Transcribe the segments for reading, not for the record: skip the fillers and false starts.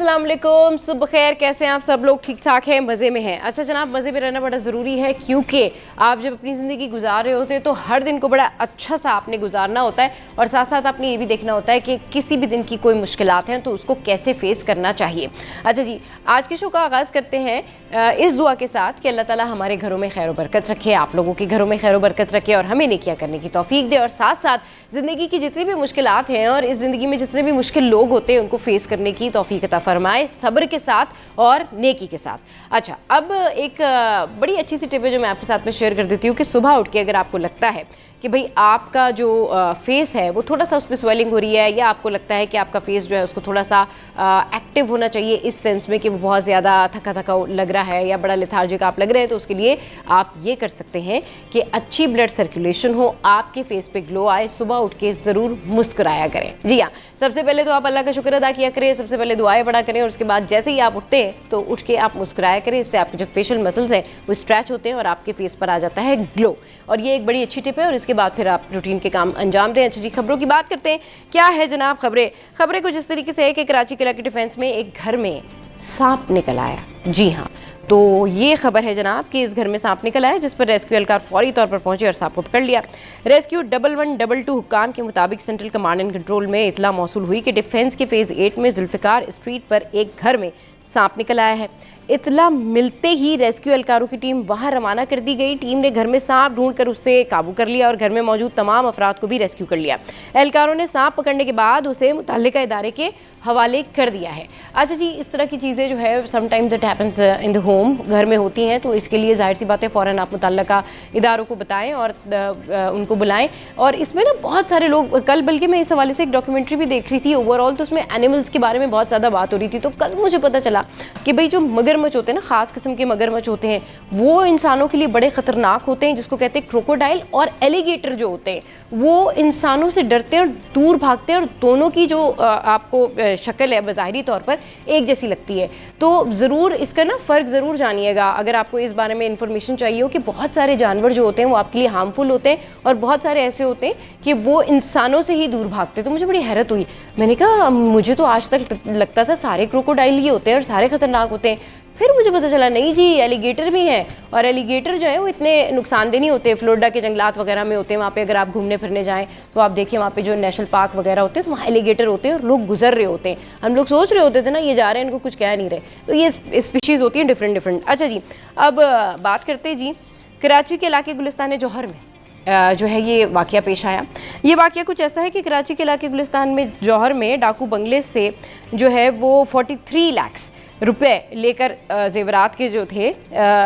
अस्सलाम वालेकुम, सुबह खैर। कैसे हैं आप सब लोग? ठीक ठाक हैं, मज़े में हैं? अच्छा जनाब, मज़े में रहना बड़ा ज़रूरी है क्योंकि आप जब अपनी ज़िंदगी गुजार रहे होते हैं तो हर दिन को बड़ा अच्छा सा आपने गुजारना होता है और साथ साथ आपने ये भी देखना होता है कि किसी भी दिन की कोई मुश्किलात हैं तो उसको कैसे फेस करना चाहिए। अच्छा जी, आज के शो का आगाज़ करते हैं इस दुआ के साथ कि अल्लाह ताला हमारे घरों में खैर बरकत रखे, आप लोगों के घरों में खैर बरकत रखे और हमें नेकियां करने की तौफीक दे और साथ साथ ज़िंदगी की जितनी भी मुश्किलात हैं और इस ज़िंदगी में जितने भी मुश्किल लोग होते हैं उनको फेस करने की तौफीक अता फरमाए, सब्र के साथ और नेकी के साथ। अच्छा, अब एक बड़ी अच्छी सी टिप है जो मैं आपके साथ में शेयर कर देती हूँ कि सुबह उठ के अगर आपको लगता है कि भाई आपका जो फेस है वो थोड़ा सा उस पर स्वेलिंग हो रही है या आपको लगता है कि आपका फेस जो है उसको थोड़ा सा एक्टिव होना चाहिए इस सेंस में कि वो बहुत ज़्यादा थका थका लग रहा है या बड़ा लेथार्जिक आप लग रहे हैं, तो उसके लिए आप ये कर सकते हैं कि अच्छी ब्लड सर्कुलेशन हो, आपके फेस पे ग्लो आए, सुबह उठ के ज़रूर मुस्कुराया करें। जी हाँ, सबसे पहले तो आप अल्लाह का शुक्र अदा किया करें, सबसे पहले दुआएं पढ़ा करें और उसके बाद जैसे ही आप उठते हैं तो उठ के आप मुस्कुराया करें। इससे आपके जो फेशियल मसल्स हैं वो स्ट्रेच होते हैं और आपके फेस पर आ जाता है ग्लो, और ये एक बड़ी अच्छी टिप है। और इसके बाद फिर आप रूटीन के काम अंजाम दें। अच्छा जी, खबरों की बात करते हैं। क्या है जनाब खबरें कुछ इस तरीके से है कि कराची किला के डिफेंस में एक घर में सांप निकल आया। जी हाँ, तो ये खबर है जनाब कि इस घर में सांप निकल आया, जिस पर रेस्क्यू एहलकार फौरी तौर पर पहुंचे और सांप को पकड़ लिया। रेस्क्यू 1122 हुक्काम के मुताबिक सेंट्रल कमांड एंड कंट्रोल में इतला मौसूल हुई कि डिफेंस के फेज 8 में जुल्फिकार स्ट्रीट पर एक घर में सांप निकल आया है। इतला मिलते ही रेस्क्यू एहलकारों की टीम वहां रवाना कर दी गई। टीम ने घर में सांप ढूंढकर उससे काबू कर लिया और घर में मौजूद तमाम अफराद को भी रेस्क्यू कर लिया। एहलकारों ने सांप पकड़ने के बाद उसे मुतल्लिका इदारे के हवाले कर दिया है। अच्छा जी, इस तरह की चीज़ें जो है sometimes it happens in the home, घर में होती हैं, तो इसके लिए जाहिर सी बात है फ़ौरन आप मुतल्लिका इदारों को बताएं और उनको बुलाएं। और इसमें ना बहुत सारे लोग, कल बल्कि मैं इस हवाले से एक डॉक्यूमेंट्री भी देख रही थी ओवरऑल, तो उसमें एनिमल्स के बारे में बहुत ज़्यादा बात हो रही थी। तो कल मुझे पता चला कि भाई जो मगरमच्छ होते हैं ना, ख़ास किस्म के मगरमच्छ होते हैं, वो इंसानों के लिए बड़े ख़तरनाक होते हैं, जिसको कहते हैं क्रोकोडाइल। और एलिगेटर जो होते हैं वो इंसानों से डरते हैं और दूर भागते हैं, और दोनों की जो आपको शक्ल है बज़ाहिरी तौर पर एक जैसी लगती है। तो ज़रूर इसका ना फ़र्क ज़रूर जानिएगा अगर आपको इस बारे में इंफॉर्मेशन चाहिए हो कि बहुत सारे जानवर जो होते हैं वो आपके लिए हार्मफुल होते हैं और बहुत सारे ऐसे होते हैं कि वो इंसानों से ही दूर भागते हैं। तो मुझे बड़ी हैरत हुई, मैंने कहा मुझे तो आज तक लगता था सारे क्रोकोडाइल ही होते हैं और सारे ख़तरनाक होते हैं। फिर मुझे पता चला नहीं जी, एलिगेटर भी हैं, और एलिगेटर जो है वो इतने नुकसानदेह नहीं होते। फ्लोरिडा के जंगलात वगैरह में होते हैं, वहाँ पे अगर आप घूमने फिरने जाएं तो आप देखिए वहाँ पे जो नेशनल पार्क वगैरह होते हैं तो वहाँ एलिगेटर होते हैं और लोग गुजर रहे होते हैं। हम लोग सोच रहे होते थे ना ये जा रहे हैं, इनको कुछ कह नहीं रहे। तो ये स्पीशीज़ होती हैं डिफरेंट। अच्छा जी, अब बात करते हैं जी कराची के इलाके गुलिस्तान जौहर में जो है ये वाक़या पेश आया। ये वाक़या कुछ ऐसा है कि कराची के इलाके गुलिस्तान में जौहर में डाकू बंगले से जो है वो 43 लाख रुपए लेकर जेवरात के जो थे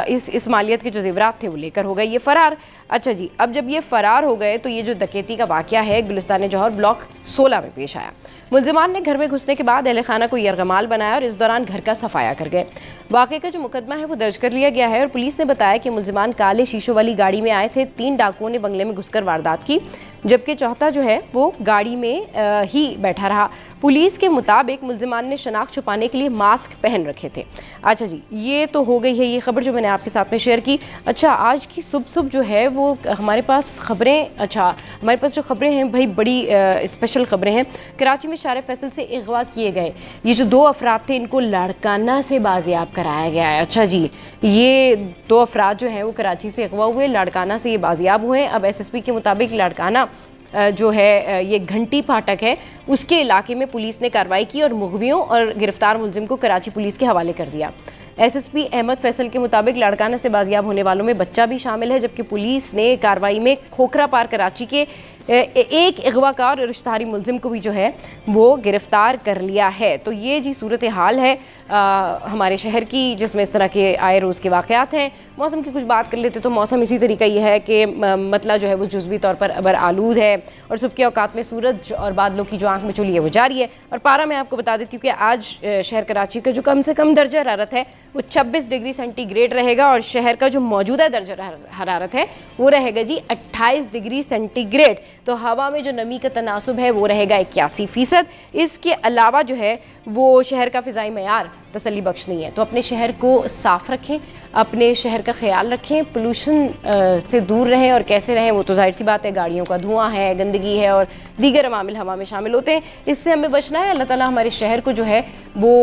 इस मालियत के जो जेवरात थे वो लेकर हो गए ये फ़रार। अच्छा जी, अब जब ये फ़रार हो गए तो ये जो डकैती का वाक़या है गुलिस्तान जौहर ब्लॉक 16 में पेश आया। मुल्ज़िमान ने घर में घुसने के बाद अहले खाना को यरगमाल बनाया और इस दौरान घर का सफाया कर गए। वाक़े का जो मुकदमा है वो दर्ज कर लिया गया है और पुलिस ने बताया कि मुल्ज़िमान काले शीशों वाली गाड़ी में आए थे। 3 डाकुओं ने बंगले में घुसकर वारदात की, जबकि चौथा जो है वो गाड़ी में ही बैठा रहा। पुलिस के मुताबिक मुल्ज़िमान ने शनाख्त छुपाने के लिए मास्क पहन रखे थे। अच्छा जी, ये तो हो गई है ये खबर जो मैंने आपके साथ में शेयर की। अच्छा, आज की सुबह जो है वो हमारे पास खबरें, हमारे पास जो खबरें हैं भाई बड़ी स्पेशल खबरें हैं। कराची में शारे फैसल से अगवा किए गए ये जो 2 अफराद थे इनको लाड़काना से बाजियाब कराया गया है। अच्छा जी, ये 2 अफराद जो हैं वो कराची से अगवा हुए, लाड़काना से ये बाजियाब हुए। अब SSP के मुताबिक लाड़काना जो है ये घंटी फाटक है उसके इलाके में पुलिस ने कार्रवाई की और मुगवियों और गिरफ्तार मुलजिम को कराची पुलिस के हवाले कर दिया। SSP अहमद फैसल के मुताबिक लाड़काना से बाजियाब होने वालों में बच्चा भी शामिल है, जबकि पुलिस ने कार्रवाई में खोखरा पार कराची के एक अगवाकार और रिश्तेदारी मुलजिम को भी जो है वो गिरफ्तार कर लिया है। तो ये जी सूरत हाल है हमारे शहर की, जिसमें इस तरह के आए रोज़ के वाक़यात हैं। मौसम की कुछ बात कर लेते तो मौसम इसी तरीका ये है कि मतला जो है वो जुज़वी तौर पर अबर आलूद है और सुबह के औकात में सूरज और बादलों की जो आंख में चुली है वो जारी है। और पारा मैं आपको बता देती हूँ कि आज शहर कराची का जो कम से कम दर्जा हरारत है वो 26 डिग्री सेंटीग्रेड रहेगा और शहर का जो मौजूदा दर्जा हरारत है वो रहेगा जी 28 डिग्री सेंटीग्रेड। तो हवा में जो नमी का तनासुब है वो रहेगा 81%। इसके अलावा जो है वो शहर का फ़िज़ाई मयार तसल्ली बख्श नहीं है। तो अपने शहर को साफ़ रखें, अपने शहर का ख्याल रखें, पोल्यूशन से दूर रहें। और कैसे रहें वो तो जाहिर सी बात है, गाड़ियों का धुआं है, गंदगी है और दीगर अमामिल हवा में शामिल होते हैं। इससे हमें बचना है। अल्लाह ताला हमारे शहर को जो है वो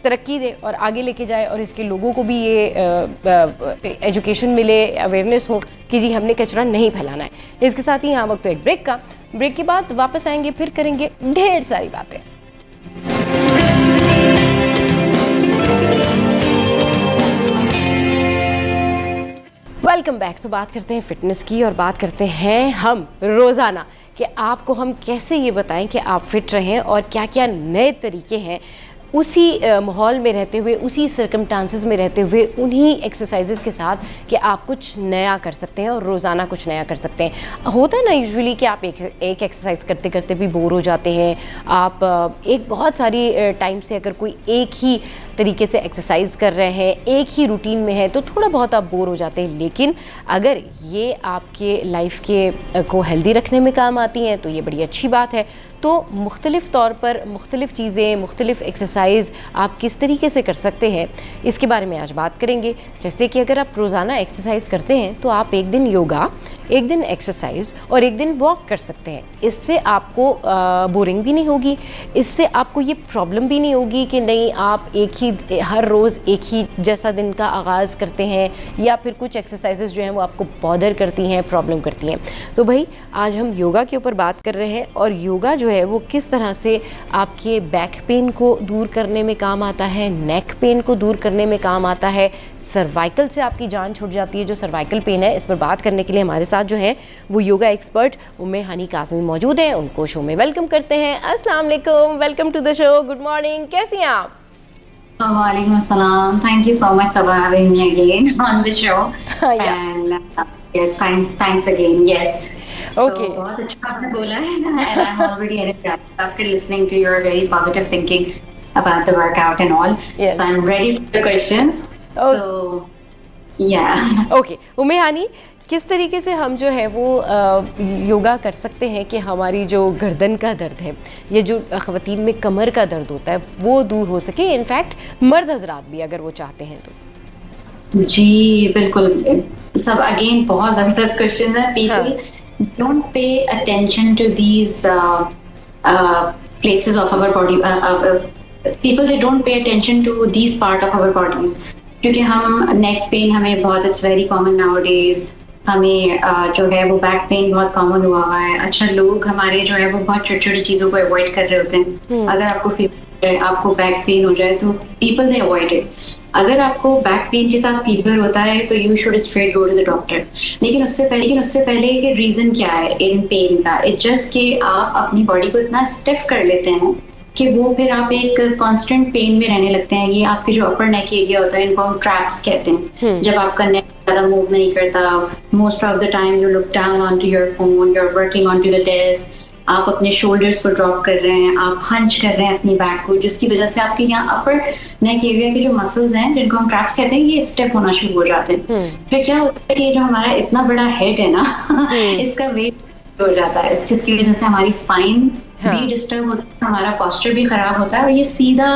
तरक्की दे और आगे लेके जाए, और इसके लोगों को भी ये एजुकेशन मिले, अवेयरनेस हो कि जी हमने कचरा नहीं फैलाना है। इसके साथ ही यहाँ वक्त तो एक ब्रेक का, ब्रेक के बाद वापस आएंगे, फिर करेंगे ढेर सारी बातें। Welcome back. तो बात करते हैं फिटनेस की और बात करते हैं हम रोज़ाना कि आपको हम कैसे ये बताएं कि आप फिट रहें और क्या क्या नए तरीके हैं उसी माहौल में रहते हुए, उसी सर्कमस्टांसेस में रहते हुए, उन्हीं एक्सरसाइजेस के साथ कि आप कुछ नया कर सकते हैं और रोज़ाना कुछ नया कर सकते हैं। होता है ना यूजुअली कि आप एक एक्सरसाइज करते करते भी बोर हो जाते हैं। आप एक बहुत सारी टाइम से अगर कोई एक ही तरीके से एक्सरसाइज कर रहे हैं, एक ही रूटीन में है, तो थोड़ा बहुत आप बोर हो जाते हैं। लेकिन अगर ये आपके लाइफ के को हेल्दी रखने में काम आती हैं तो ये बड़ी अच्छी बात है। तो मुख्तलिफ़ तौर पर मुख्तलिफ़ चीज़ें, मुख्तलिफ़ एक्सरसाइज आप किस तरीके से कर सकते हैं, इसके बारे में आज बात करेंगे। जैसे कि अगर आप रोज़ाना एक्सरसाइज करते हैं तो आप एक दिन योगा, एक दिन एक्सरसाइज और एक दिन वॉक कर सकते हैं। इससे आपको बोरिंग भी नहीं होगी, इससे आपको ये प्रॉब्लम भी नहीं होगी कि नहीं आप एक ही हर रोज़ एक ही जैसा दिन का आगाज़ करते हैं, या फिर कुछ एक्सरसाइजेज जो हैं वो आपको बॉदर करती हैं, प्रॉब्लम करती हैं। तो भाई आज हम योगा के ऊपर बात कर रहे हैं, और योगा जो है वो किस तरह से आपके बैक पेन को दूर करने में काम आता है, नेक पेन को दूर करने में काम आता है, सर्वाइकल से आपकी जान छूट जाती है, जो सर्वाइकल पेन है। इस पर बात करने के लिए हमारे साथ जो है वो योगा एक्सपर्ट उम्मे हानी काज़मी मौजूद हैं। उनको शो में वेलकम करते हैं। अस्सलाम वालेकुम, welcome to the show, good morning, कैसी हैं आप? वालेकुम अस्सलाम, thank you so much for having me again on the show and yes thanks again. Yes Okay. बहुत अच्छा आपने बोला है and I'm already energized after listening to your very positive thinking about the workout and all. Yes. So I'm ready for the questions. So yeah. Okay. उम्मे हानी, किस तरीके से हम जो है वो योगा कर सकते हैं कि हमारी जो गर्दन का दर्द है, ये जो ख़वातीन में कमर का दर्द होता है, वो दूर हो सके, इनफैक्ट मर्द हजरात भी अगर वो चाहते हैं तो? जी बिल्कुल, सब अगेन बहुत जबरदस्त क्वेश्चन है। People don't pay attention to these places of our body. People they don't pay attention to these part of our bodies. क्योंकि हम नेक पेन हमें बहुत it's very common nowadays. हमें जो है वो बैक पेन बहुत कॉमन हुआ है। अच्छा, लोग हमारे जो है वो बहुत छोटी छोटी चीजों को अवॉइड कर रहे होते हैं। अगर आपको फीवर, आपको बैक पेन हो जाए तो पीपल दे अवॉइड इट। अगर आपको बैक पेन के साथ फीवर होता है तो you should straight go to the doctor. लेकिन उससे पहले कि रीजन क्या है इन पेन का, इट जस्ट कि आप अपनी बॉडी को इतना स्टिफ कर लेते हैं कि वो फिर आप एक कांस्टेंट पेन में रहने लगते हैं। ये आपके जो अपर नेक एरिया होता है, इनको हम ट्रैप्स कहते हैं। जब आपका नेक ज्यादा मूव नहीं करता, most of the time you look down on to your phone, you are working on to the desk, आप अपने शोल्डर्स को ड्रॉप कर रहे हैं, आप हंच कर रहे हैं अपनी बैक को, जिसकी वजह से आपके यहाँ अपर नेक एरिया के जो मसल्स हैं जिनको हम ट्रैप्स कहते हैं, ये स्टिफ होना शुरू हो जाते हैं। फिर क्या होता है कि जो हमारा इतना बड़ा हेड है ना इसका वेट हो जाता है, जिसकी वजह से हमारी स्पाइन भी डिस्टर्ब होता है, हमारा पोस्चर भी खराब होता है, और ये सीधा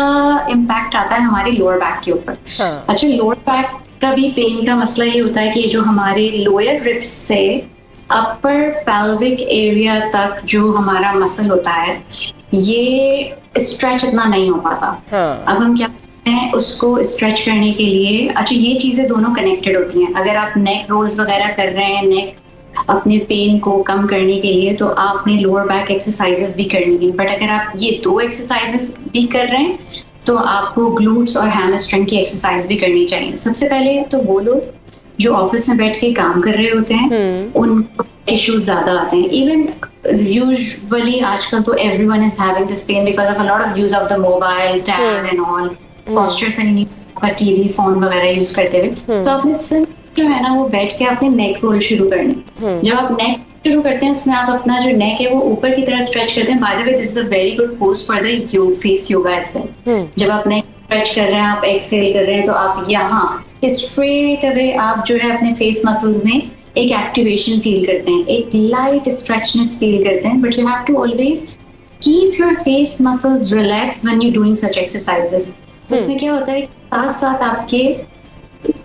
इम्पैक्ट आता है हमारे लोअर बैक के ऊपर। अच्छा, लोअर बैक का भी पेन का मसला ये होता है कि जो हमारे लोअर रिब्स से अपर पेल्विक एरिया तक जो हमारा मसल होता है, ये स्ट्रेच इतना नहीं हो पाता। अब हम क्या करते हैं उसको स्ट्रेच करने के लिए, अच्छा ये चीजें दोनों कनेक्टेड होती हैं। अगर आप नेक रोल्स वगैरह कर रहे हैं नेक अपने पेन को कम करने के लिए, तो आपने लोअर बैक एक्सरसाइजेस भी करनी है। बट अगर आप ये दो एक्सरसाइजेस भी कर रहे हैं तो आपको ग्लूट्स और हैमस्ट्रिंग की एक्सरसाइज भी करनी चाहिए। सबसे पहले तो वो लोग जो ऑफिस में बैठ के काम कर रहे होते हैं उनको इश्यूज ज्यादा आते हैं। इवन यूजुअली आजकल तो everyone is having this pain because of a lot of use of the mobile, tab and all, posture सही नहीं होता, टीवी फोन वगैरह यूज करते हुए। तो आपने सिर्फ जो है ना वो बैठ के अपने नेक रोल शुरू करने। जब आप नेक शुरू करते हैं उसमें आप अपना जो नेक है वो ऊपर की तरह स्ट्रेच करते हैं। By the way this is a very good pose for the face yoga as well. जब आप नेक स्ट्रेच कर रहे हैं, आप एक्सहेल कर रहे हैं, तो आप यहाँ स्ट्रेट अवे आप जो है अपने फेस मसल्स में एक एक्टिवेशन फील करते हैं, एक लाइट स्ट्रेचनेस फील करते हैं। But you have to always keep your face muscles relax when you doing such exercises. उसमें क्या होता है, साथ साथ आपके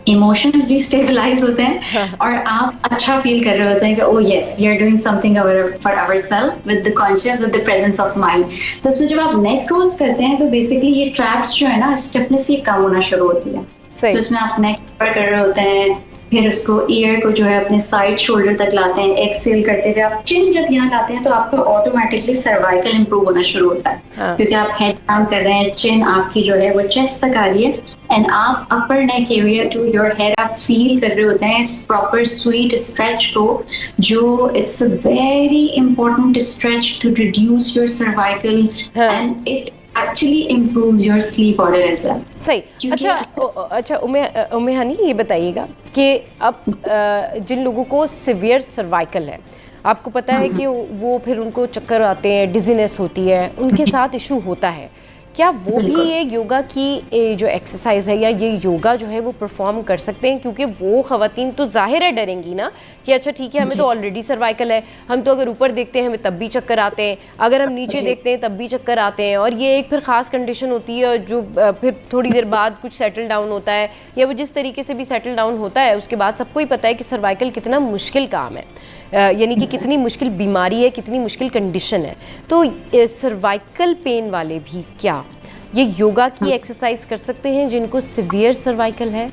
इमोशंस भी स्टेबलाइज होते हैं और आप अच्छा फील कर रहे होते हैं कि oh yes we are doing something for ourself with the conscious, with the presence of mind. तो उसमें जब आप नेक रोल्स करते हैं तो बेसिकली ये ट्रैप्स जो है ना, स्टिफनेस ये कम होना शुरू होती है। तो उसमें आप नेक पर कर रहे होते हैं, फिर उसको ईयर को जो है अपने साइड शोल्डर तक लाते हैं, एक्सेल करते हुए आप चिन जब यहाँ लाते हैं तो आपको ऑटोमेटिकली सर्वाइकल इंप्रूव होना शुरू होता है। क्योंकि आप हेड डाउन कर रहे हैं, चिन आपकी जो है वो चेस्ट तक आ रही है एंड आप upper neck area to your head आप फील कर रहे होते हैं इस प्रॉपर स्वीट स्ट्रेच को, जो it's a very important stretch to reduce your cervical and it actually improves your sleep order as well. सही। अच्छा उम्मे हनी, ये बताइएगा कि अब जिन लोगों को सिवियर सर्वाइकल है, आपको पता है कि वो फिर उनको चक्कर आते हैं, डिजीनेस होती है, उनके साथ इशू होता है, क्या वो भी ये योगा की जो एक्सरसाइज है या ये योगा जो है वो परफॉर्म कर सकते हैं? क्योंकि वो खवातीन तो जाहिर है डरेंगी ना कि अच्छा ठीक है हमें तो ऑलरेडी सर्वाइकल है, हम तो अगर ऊपर देखते हैं हमें तब भी चक्कर आते हैं, अगर हम नीचे देखते हैं तब भी चक्कर आते हैं, और ये एक फिर ख़ास कंडीशन होती है जो फिर थोड़ी देर बाद कुछ सेटल डाउन होता है, या वो जिस तरीके से भी सेटल डाउन होता है उसके बाद सबको ही पता है कि सर्वाइकल कितना मुश्किल काम है, यानी कि कितनी मुश्किल बीमारी है, कितनी मुश्किल कंडीशन है। तो सर्वाइकल पेन वाले भी क्या ये योगा की एक्सरसाइज कर सकते हैं जिनको सिवियर सर्वाइकल है?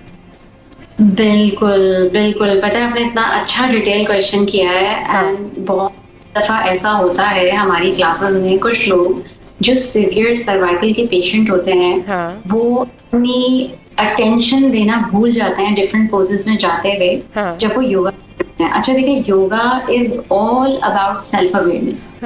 बिल्कुल बिल्कुल, पता है आपने इतना अच्छा डिटेल क्वेश्चन किया है एंड बहुत दफा ऐसा होता है हमारी क्लासेस में, कुछ लोग जो सिवियर सर्वाइकल के पेशेंट होते हैं वो अपनी अटेंशन देना भूल जाते हैं डिफरेंट पोजेस में जाते हुए जब वो योगा करते हैं। अच्छा देखिए, yoga is all about self awareness.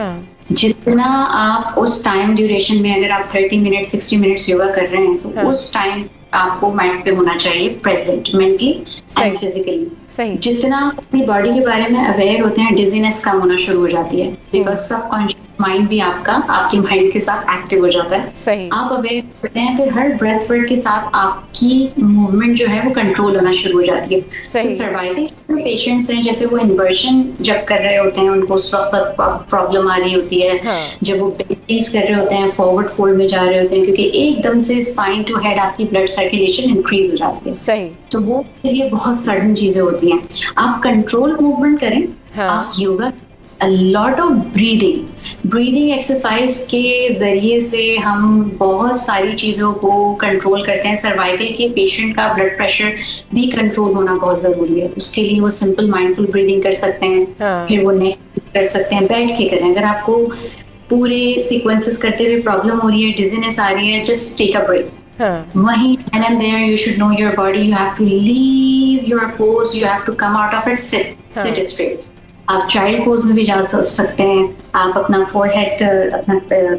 जितना आप उस टाइम ड्यूरेशन में, अगर आप 30 मिनट 60 मिनट्स योगा कर रहे हैं तो उस टाइम आपको माइंड पे होना चाहिए प्रेजेंट, मेंटली एंड फिजिकली। जितना अपनी बॉडी के बारे में अवेयर होते हैं, डिजीनेस कम होना शुरू हो जाती है, बिकॉज सबकॉन्शियस माइंड भी आपके माइंड के साथ एक्टिव हो जाता है। सही। आप अवेयर होते हैं, फिर हर ब्रेथ वर्क के साथ आपकी मूवमेंट जो है वो कंट्रोल होना शुरू हो जाती है। तो सर्वाइकल पेशेंट्स हैं, जैसे वो इन्वर्शन जब कर रहे होते हैं उनको उस वक्त प्रॉब्लम आ रही होती है, जब वो बेंडिंग्स कर रहे होते हैं, फॉरवर्ड फोल्ड में जा रहे होते हैं, क्योंकि एकदम से स्पाइन टू हेड आपकी ब्लड सर्कुलेशन इंक्रीज हो जाती है। सही। तो वो के लिए बहुत सडन चीजें होती हैं। आप कंट्रोल मूवमेंट करें, आप yoga, a lot of breathing exercise के जरिए से हम बहुत सारी चीजों को कंट्रोल करते हैं। सर्वाइकल के पेशेंट का ब्लड प्रेशर भी कंट्रोल होना बहुत जरूरी है, उसके लिए वो सिंपल माइंडफुल ब्रीदिंग कर सकते हैं। फिर वो नेक कर सकते हैं, बैठ के करें। अगर आपको पूरे सीक्वेंसेस करते हुए प्रॉब्लम हो रही है, डिजीनेस आ रही है, जस्ट टेक अ ब्रेक। वहीं then and there you should know your body, you have to leave your pose, you have to come out of it, sit straight। आप चाइल्ड पोज में भी जा सकते हैं। आप अपना फोरहेड, अपना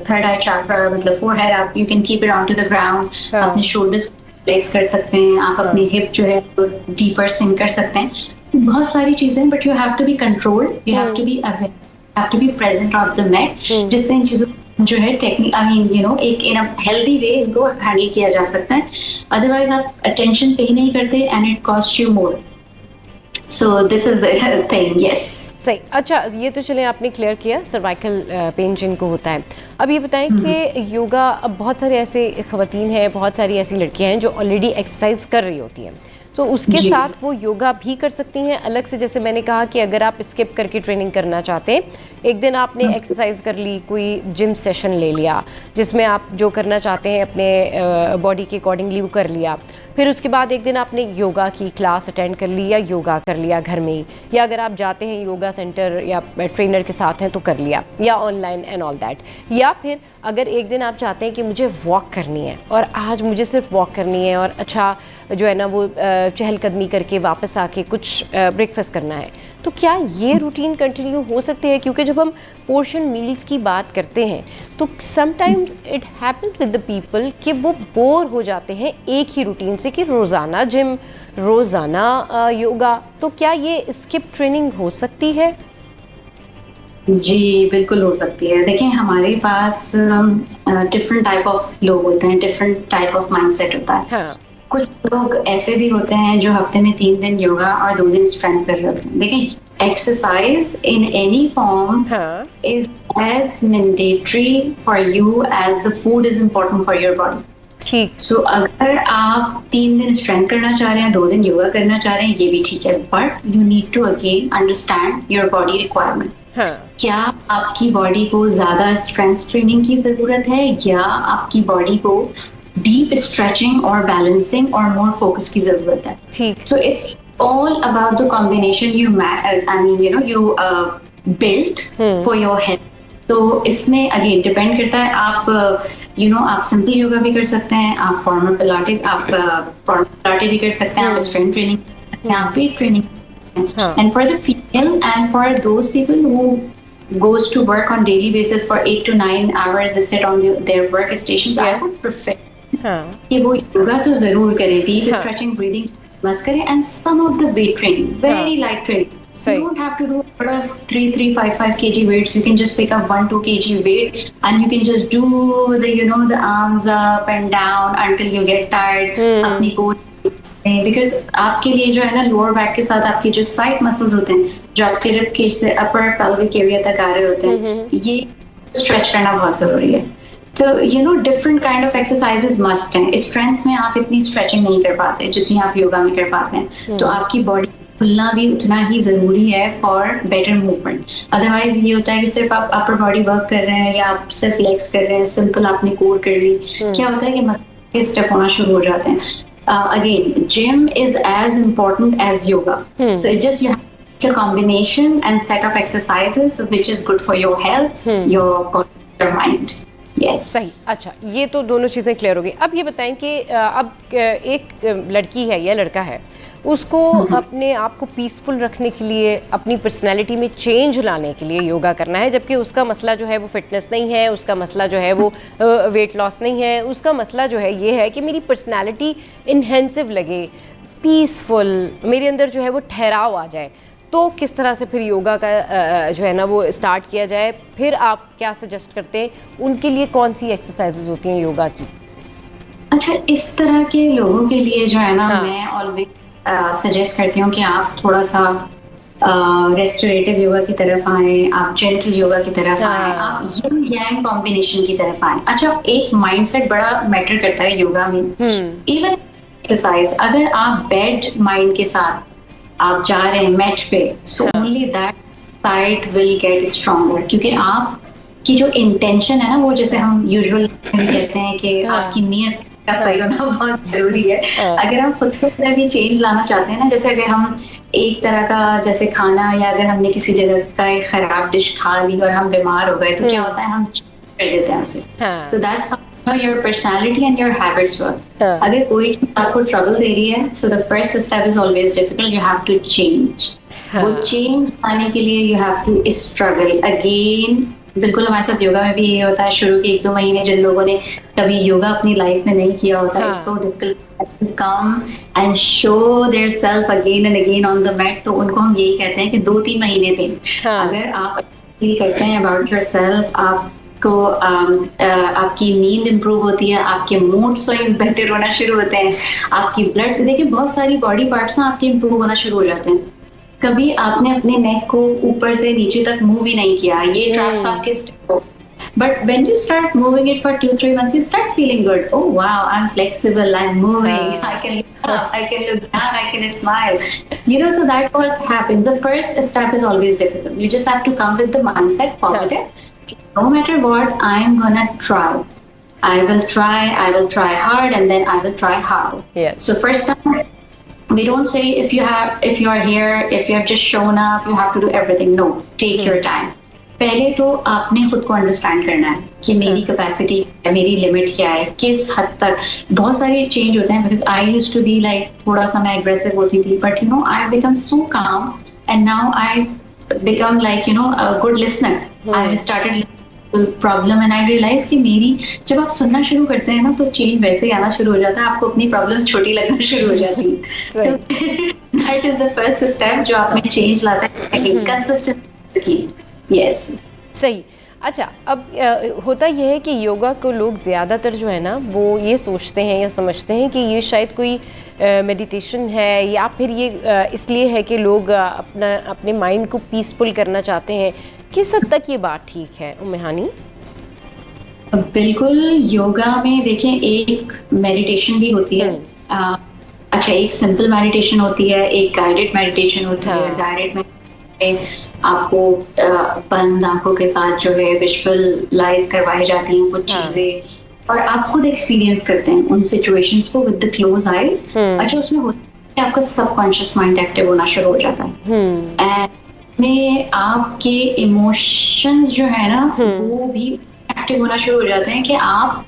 थर्ड आई चक्रा, मतलब फोरहेड आप you can keep it on to the ground, अपने शोल्डर्स फ्लेक्स कर सकते हैं, आप अपनी हिप जो है डीपर सिंक कर सकते हैं। बहुत सारी चीजें, but you have to be controlled, you have to be aware, have to be present on the mat, जिससे इन चीजों जो है टेक्निक एक इन अ हेल्दी वे इनको हैंडल किया जा सकता है। अदरवाइज आप अटेंशन पे ही नहीं करते and it cost you more. So this is the thing, yes. सही। अच्छा, ये तो चलें आपने क्लियर किया सर्वाइकल पेन जिनको होता है। अब ये बताएं कि योगा, अब बहुत सारे ऐसे खवातीन हैं, बहुत सारी ऐसी लड़कियां हैं जो ऑलरेडी एक्सरसाइज कर रही होती हैं, तो उसके साथ वो योगा भी कर सकती हैं अलग से। जैसे मैंने कहा कि अगर आप स्किप करके ट्रेनिंग करना चाहते हैं, एक दिन आपने एक्सरसाइज कर ली, कोई जिम सेशन ले लिया जिसमें आप जो करना चाहते हैं अपने बॉडी के अकॉर्डिंगली वो कर लिया, फिर उसके बाद एक दिन आपने योगा की क्लास अटेंड कर ली या योगा कर लिया घर में ही, या अगर आप जाते हैं योगा सेंटर या ट्रेनर के साथ हैं तो कर लिया, या ऑनलाइन एंड ऑल दैट। या फिर अगर एक दिन आप चाहते हैं कि मुझे वॉक करनी है और आज मुझे सिर्फ वॉक करनी है और अच्छा जो है ना वो चहलकदमी करके वापस आके कुछ ब्रेकफास्ट करना है, तो क्या ये रूटीन कंटिन्यू हो सकते हैं? क्योंकि जब हम पोर्शन मील्स की बात करते हैं तो sometimes it happens with the people कि वो बोर हो जाते हैं एक ही रूटीन से कि रोज़ाना जिम, रोज़ाना योगा। तो क्या ये स्किप ट्रेनिंग हो सकती है? जी बिल्कुल हो सकती है। देखिए, हमारे पास डिफरेंट टाइप ऑफ लोग होते हैं, डिफरेंट टाइप ऑफ माइंडसेट होता है। कुछ लोग ऐसे भी होते हैं जो हफ्ते में 3 दिन योगा और 2 दिन स्ट्रेंथ कर रहे होते हैं। देखिए, exercise in any form is as mandatory for you as the food is important for your body. ठीक। सो अगर आप 3 दिन स्ट्रेंथ करना चाह रहे हैं, 2 दिन योगा करना चाह रहे हैं, ये भी ठीक है, but you need to again understand your body requirement. हाँ। क्या आपकी बॉडी को ज्यादा स्ट्रेंथ ट्रेनिंग की जरूरत है, या आपकी बॉडी को डीप स्ट्रेचिंग और बैलेंसिंग और मोर फोकस की जरूरत है? ठीक। So it's all about the combination you built for your health. तो इसमें अगेन डिपेंड करता है, आप आप सिंपल योगा भी कर सकते हैं, आप फॉर्मल पिलाटे भी कर सकते हैं, आप स्ट्रेंथ ट्रेनिंग कर सकते हैं, आप weight training. And for the female and for those people who goes to work on daily basis for 8 to 9 hours, they sit on their workstations. I would prefer कि वो योगा तो जरूर करें, डीप स्ट्रेचिंग, ब्रीदिंग मस्ट करें, and some of the weight training, very light training. You don't have to do a lot of 3-5 kg weights. You can just pick up 1-2 kg weight, and you can just do the arms up and down until you get tired. अपनी को because आपके लिए जो है ना, lower back के साथ आपके जो साइड मसल्स होते हैं, जो आपके रिब केज से अपर पेल्विक एरिया तक आ रहे होते हैं, ये स्ट्रेच करना बहुत जरूरी है। तो different kind of exercises must हैं। स्ट्रेंथ में आप इतनी स्ट्रेचिंग नहीं कर पाते जितनी आप योगा में कर पाते हैं, तो आपकी बॉडी खुलना भी उतना ही जरूरी है फॉर बेटर मूवमेंट। अदरवाइज ये होता है कि सिर्फ आप अपर बॉडी वर्क कर रहे हैं या आप सिर्फ लेग्स कर रहे हैं, सिंपल आपने कोर कर ली, क्या होता है कि मसल स्टेप होना शुरू हो जाते हैं। Again, gym is as important as yoga. So it just you have a combination and set of exercises which is good for your health, your body, your mind. Yes. सही। अच्छा, ये तो दोनों चीज़ें क्लियर हो गई। अब ये बताएं कि अब एक लड़की है या लड़का है, उसको अपने आप को पीसफुल रखने के लिए, अपनी पर्सनैलिटी में चेंज लाने के लिए योगा करना है, जबकि उसका मसला जो है वो फिटनेस नहीं है, उसका मसला जो है वो वेट लॉस नहीं है, उसका मसला जो है ये है कि मेरी पर्सनैलिटी इन्हेंसिव लगे, पीसफुल, मेरे अंदर जो है वो ठहराव आ जाए। तो किस तरह से फिर योगा का जो है ना वो स्टार्ट किया जाए? फिर आप क्या सजेस्ट करते हैं, उनके लिए कौन सी एक्सरसाइजेज होती हैं योगा की? अच्छा, इस तरह के लोगों के लिए जो है ना, मैं ऑलवेज सजेस्ट करती हूँ कि आप थोड़ा सा रेस्टोरेटिव योगा की तरफ आए, आप जेंटल योगा की तरफ आए, आप यिन यांग कॉम्बिनेशन की तरफ आए। अच्छा, एक माइंडसेट बड़ा मैटर करता है योगा में। इवन एक्सरसाइज, अगर आप बेड माइंड के साथ आप जा रहे हैं मैट पे, so only that side will get stronger, क्योंकि आप की जो इंटेंशन है ना, वो जैसे हम यूजुअली कहते हैं कि आपकी नीयत का सही होना बहुत जरूरी है। अगर हम खुद को तरह भी चेंज लाना चाहते हैं ना, जैसे अगर हम एक तरह का जैसे खाना, या अगर हमने किसी जगह का एक खराब डिश खा ली और हम बीमार हो गए, तो क्या होता है, हम कर देते हैं उसे। तो that's how your personality and your habits work. अगर कोई चीज आपको ट्रबल दे रही है, so the first step is always difficult, you have to change. वो चेंज आने के लिए you have to struggle again. बिल्कुल हमारे साथ योगा में भी ये होता है, शुरू के 1-2 महीने जिन लोगों ने कभी योगा अपनी लाइफ में नहीं किया होता, it's so difficult to come and show their self again and again on the mat. तो उनको हम यही कहते हैं कि 2-3 महीने पे अगर आप फील करते हैं अबाउट योरसेल्फ, आपको आपकी नींद इंप्रूव होती है, आपके मूड स्विंग्स बेटर होना शुरू होते हैं, आपकी ब्लड से देखिए बहुत सारी बॉडी पार्ट्स ना आपके इंप्रूव होना शुरू हो जाते हैं। कभी आपने अपने नेक को ऊपर से नीचे तक मूव ही नहीं किया, ये ट्रैक्स आपके स्टेप हो, but when you start moving it for 2-3 months, you start feeling good. Oh wow, I'm flexible, I'm moving, I can look up, I can look down, I can smile. So that's what happens. The first step is always difficult. You just have to come with the mindset positive. No matter what, I am gonna try. I will try hard, and then I will try hard. Yeah. So first time, we don't say if you are here, if you have just shown up, you have to do everything. No, take your time. पहले तो आपने खुद को understand करना है कि मेरी capacity, मेरी लिमिट क्या है, किस हद तक। बहुत सारे चेंज होते हैं, because I used to be like थोड़ा सा मैं एग्रेसिव होती थी, but I become so calm and now I become like a good listener. I started problem and I realize कि मेरी, जब आप सुनना शुरू करते हैं ना, तो चेंज वैसे ही आना शुरू हो जाता है, आपको अपनी प्रॉब्लम्स छोटी लगना शुरू हो जाती है। तो that is the first step जो आप में चेंज लाता है, कंसिस्टेंसी की। यस, सही। अच्छा, अब होता यह है कि योगा को लोग ज़्यादातर जो है ना, वो ये सोचते हैं या समझते हैं कि ये शायद कोई मेडिटेशन है, या फिर ये इसलिए है कि लोग अपने माइंड को पीसफुल करना चाहते हैं। किस हद तक ये बात ठीक है उम्मे हानी? बिल्कुल, योगा में देखें एक मेडिटेशन भी होती है। अच्छा, एक सिंपल मेडिटेशन होती है, एक गाइडेड मेडिटेशन होती है। गाइडेड में आपको बंद आंखों के साथ जो है विजुअलाइज करवाई जाती हैं कुछ चीजें, और आप खुद एक्सपीरियंस करते हैं उन सिचुएशंस को विद द क्लोज आइज। अच्छा, उसमें होता है आपका सबकॉन्शियस माइंड एक्टिव होना शुरू हो जाता है, एंड में आपके इमोशंस जो है ना वो भी एक्टिव होना शुरू हो जाते हैं कि आप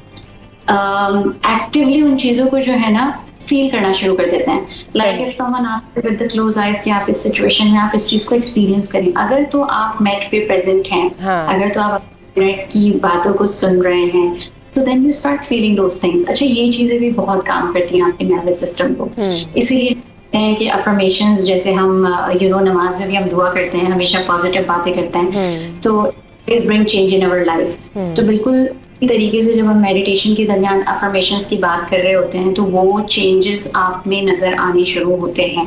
एक्टिवली उन चीजों को जो है ना फील करना शुरू कर देते हैं। Like if someone asks with the close eyes कि आप इस सिचुएशन में आप इस चीज को एक्सपीरियंस करें, अगर तो आप मैट पे प्रेजेंट हैं, अगर तो आप मैट की बातों को सुन रहे हैं, तो then you start feeling those things. अच्छा, ये चीजें भी बहुत काम करती हैं आपके नर्वस सिस्टम को। इसीलिए हैं कि अफर्मेशंस, जैसे हम नमाज में भी हम दुआ करते हैं, हमेशा पॉजिटिव बातें करते हैं, तो is bring change in our life. तो बिल्कुल इसी तरीके से जब हम मेडिटेशन के दरमियान अफर्मेशंस की बात कर रहे होते हैं तो वो चेंजेस आप में नजर आने शुरू होते हैं।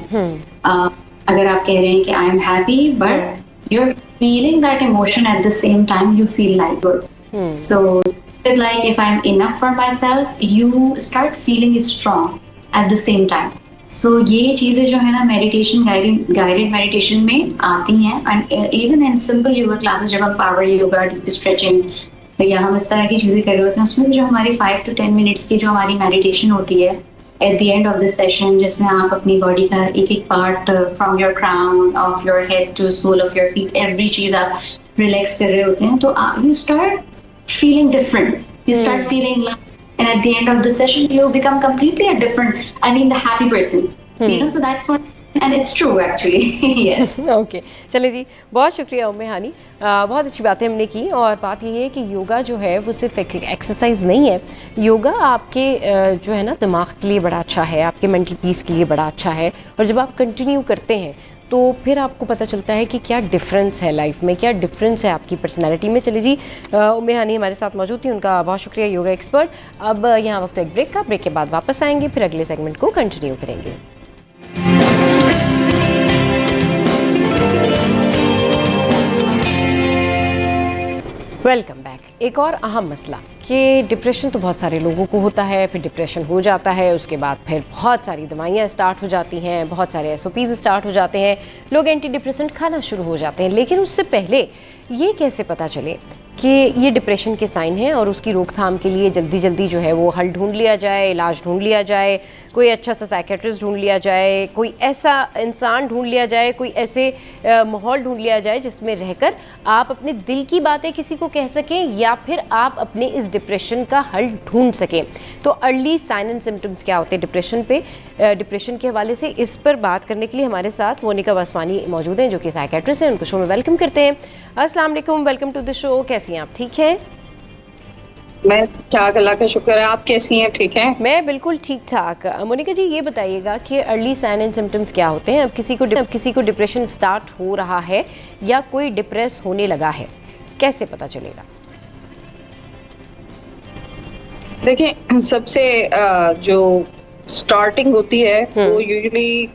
अगर आप कह रहे हैं कि I am happy but you are feeling that emotion at the same time, you feel like good. So like if I am enough for myself, you start feeling strong at the same time. So ये चीजें जो है ना meditation, guided meditation में आती हैं, and even in simple yoga classes जब हम पावर योगा, डीप स्ट्रेचिंग या हम इस तरह की चीजें कर रहे होते हैं, उसमें जो हमारी 5 to 10 मिनट्स की जो हमारी मेडिटेशन होती है at the end of the session, जिसमें आप अपनी बॉडी का एक एक part from your crown of your head to sole of your feet, every चीज आप रिलैक्स कर रहे होते हैं, तो you start feeling different, you start feeling and at the end of the session you become completely a different, I mean the happy person, you know, so that's what, and it's true actually. Yes. Okay, चले जी, बहुत शुक्रिया उम्मे हानी, बहुत अच्छी बातें हमने की। और बात ये है कि योगा जो है वो सिर्फ एक एक्सरसाइज नहीं है, योगा आपके जो है ना दिमाग के लिए बड़ा अच्छा है, आपके मेंटल पीस के लिए बड़ा अच्छा है, और जब आप कंटिन्यू करते हैं तो फिर आपको पता चलता है कि क्या डिफरेंस है लाइफ में, क्या डिफरेंस है आपकी पर्सनैलिटी में। चलिए जी, उम्मे हानी हमारे साथ मौजूद थी, उनका बहुत शुक्रिया, योगा एक्सपर्ट। अब यहाँ वक्त एक ब्रेक का, ब्रेक के बाद वापस आएंगे, फिर अगले सेगमेंट को कंटिन्यू करेंगे। Welcome back. एक और अहम मसला कि डिप्रेशन तो बहुत सारे लोगों को होता है, फिर डिप्रेशन हो जाता है, उसके बाद फिर बहुत सारी दवाइयाँ स्टार्ट हो जाती हैं, बहुत सारे SOPs स्टार्ट हो जाते हैं, लोग एंटी डिप्रेसेंट खाना शुरू हो जाते हैं। लेकिन उससे पहले ये कैसे पता चले कि ये डिप्रेशन के साइन हैं और उसकी रोकथाम के लिए जल्दी जल्दी जो है वो हल ढूंढ लिया जाए, इलाज ढूंढ लिया जाए, कोई अच्छा सा साइकेट्रिस्ट ढूंढ लिया जाए, कोई ऐसा इंसान ढूंढ लिया जाए, कोई ऐसे माहौल ढूंढ लिया जाए जिसमें रहकर आप अपने दिल की बातें किसी को कह सकें या फिर आप अपने इस डिप्रेशन का हल ढूंढ सकें। तो अर्ली साइन एंड सिम्टम्स क्या होते हैं डिप्रेशन पे, डिप्रेशन के हवाले से इस पर बात करने के लिए हमारे साथ मोनिका वासवानी मौजूद हैं जो कि साइकेट्रिस्ट हैं। उनको शो में वेलकम करते हैं। अस्सलाम वालेकुम, वेलकम टू द शो। कैसी हैं आप? ठीक हैं? मैं ठीक ठाक, अल्लाह का शुक्र है। आप कैसी हैं? ठीक हैं? मैं बिल्कुल ठीक ठाक। मोनिका जी, ये बताइएगा कि अर्ली साइन एंड सिम्टम्स क्या होते हैं? अब किसी को डिप्रेशन स्टार्ट हो रहा है या कोई डिप्रेस होने लगा है, कैसे पता चलेगा? देखिए, सबसे जो स्टार्टिंग होती है वो यूजुअली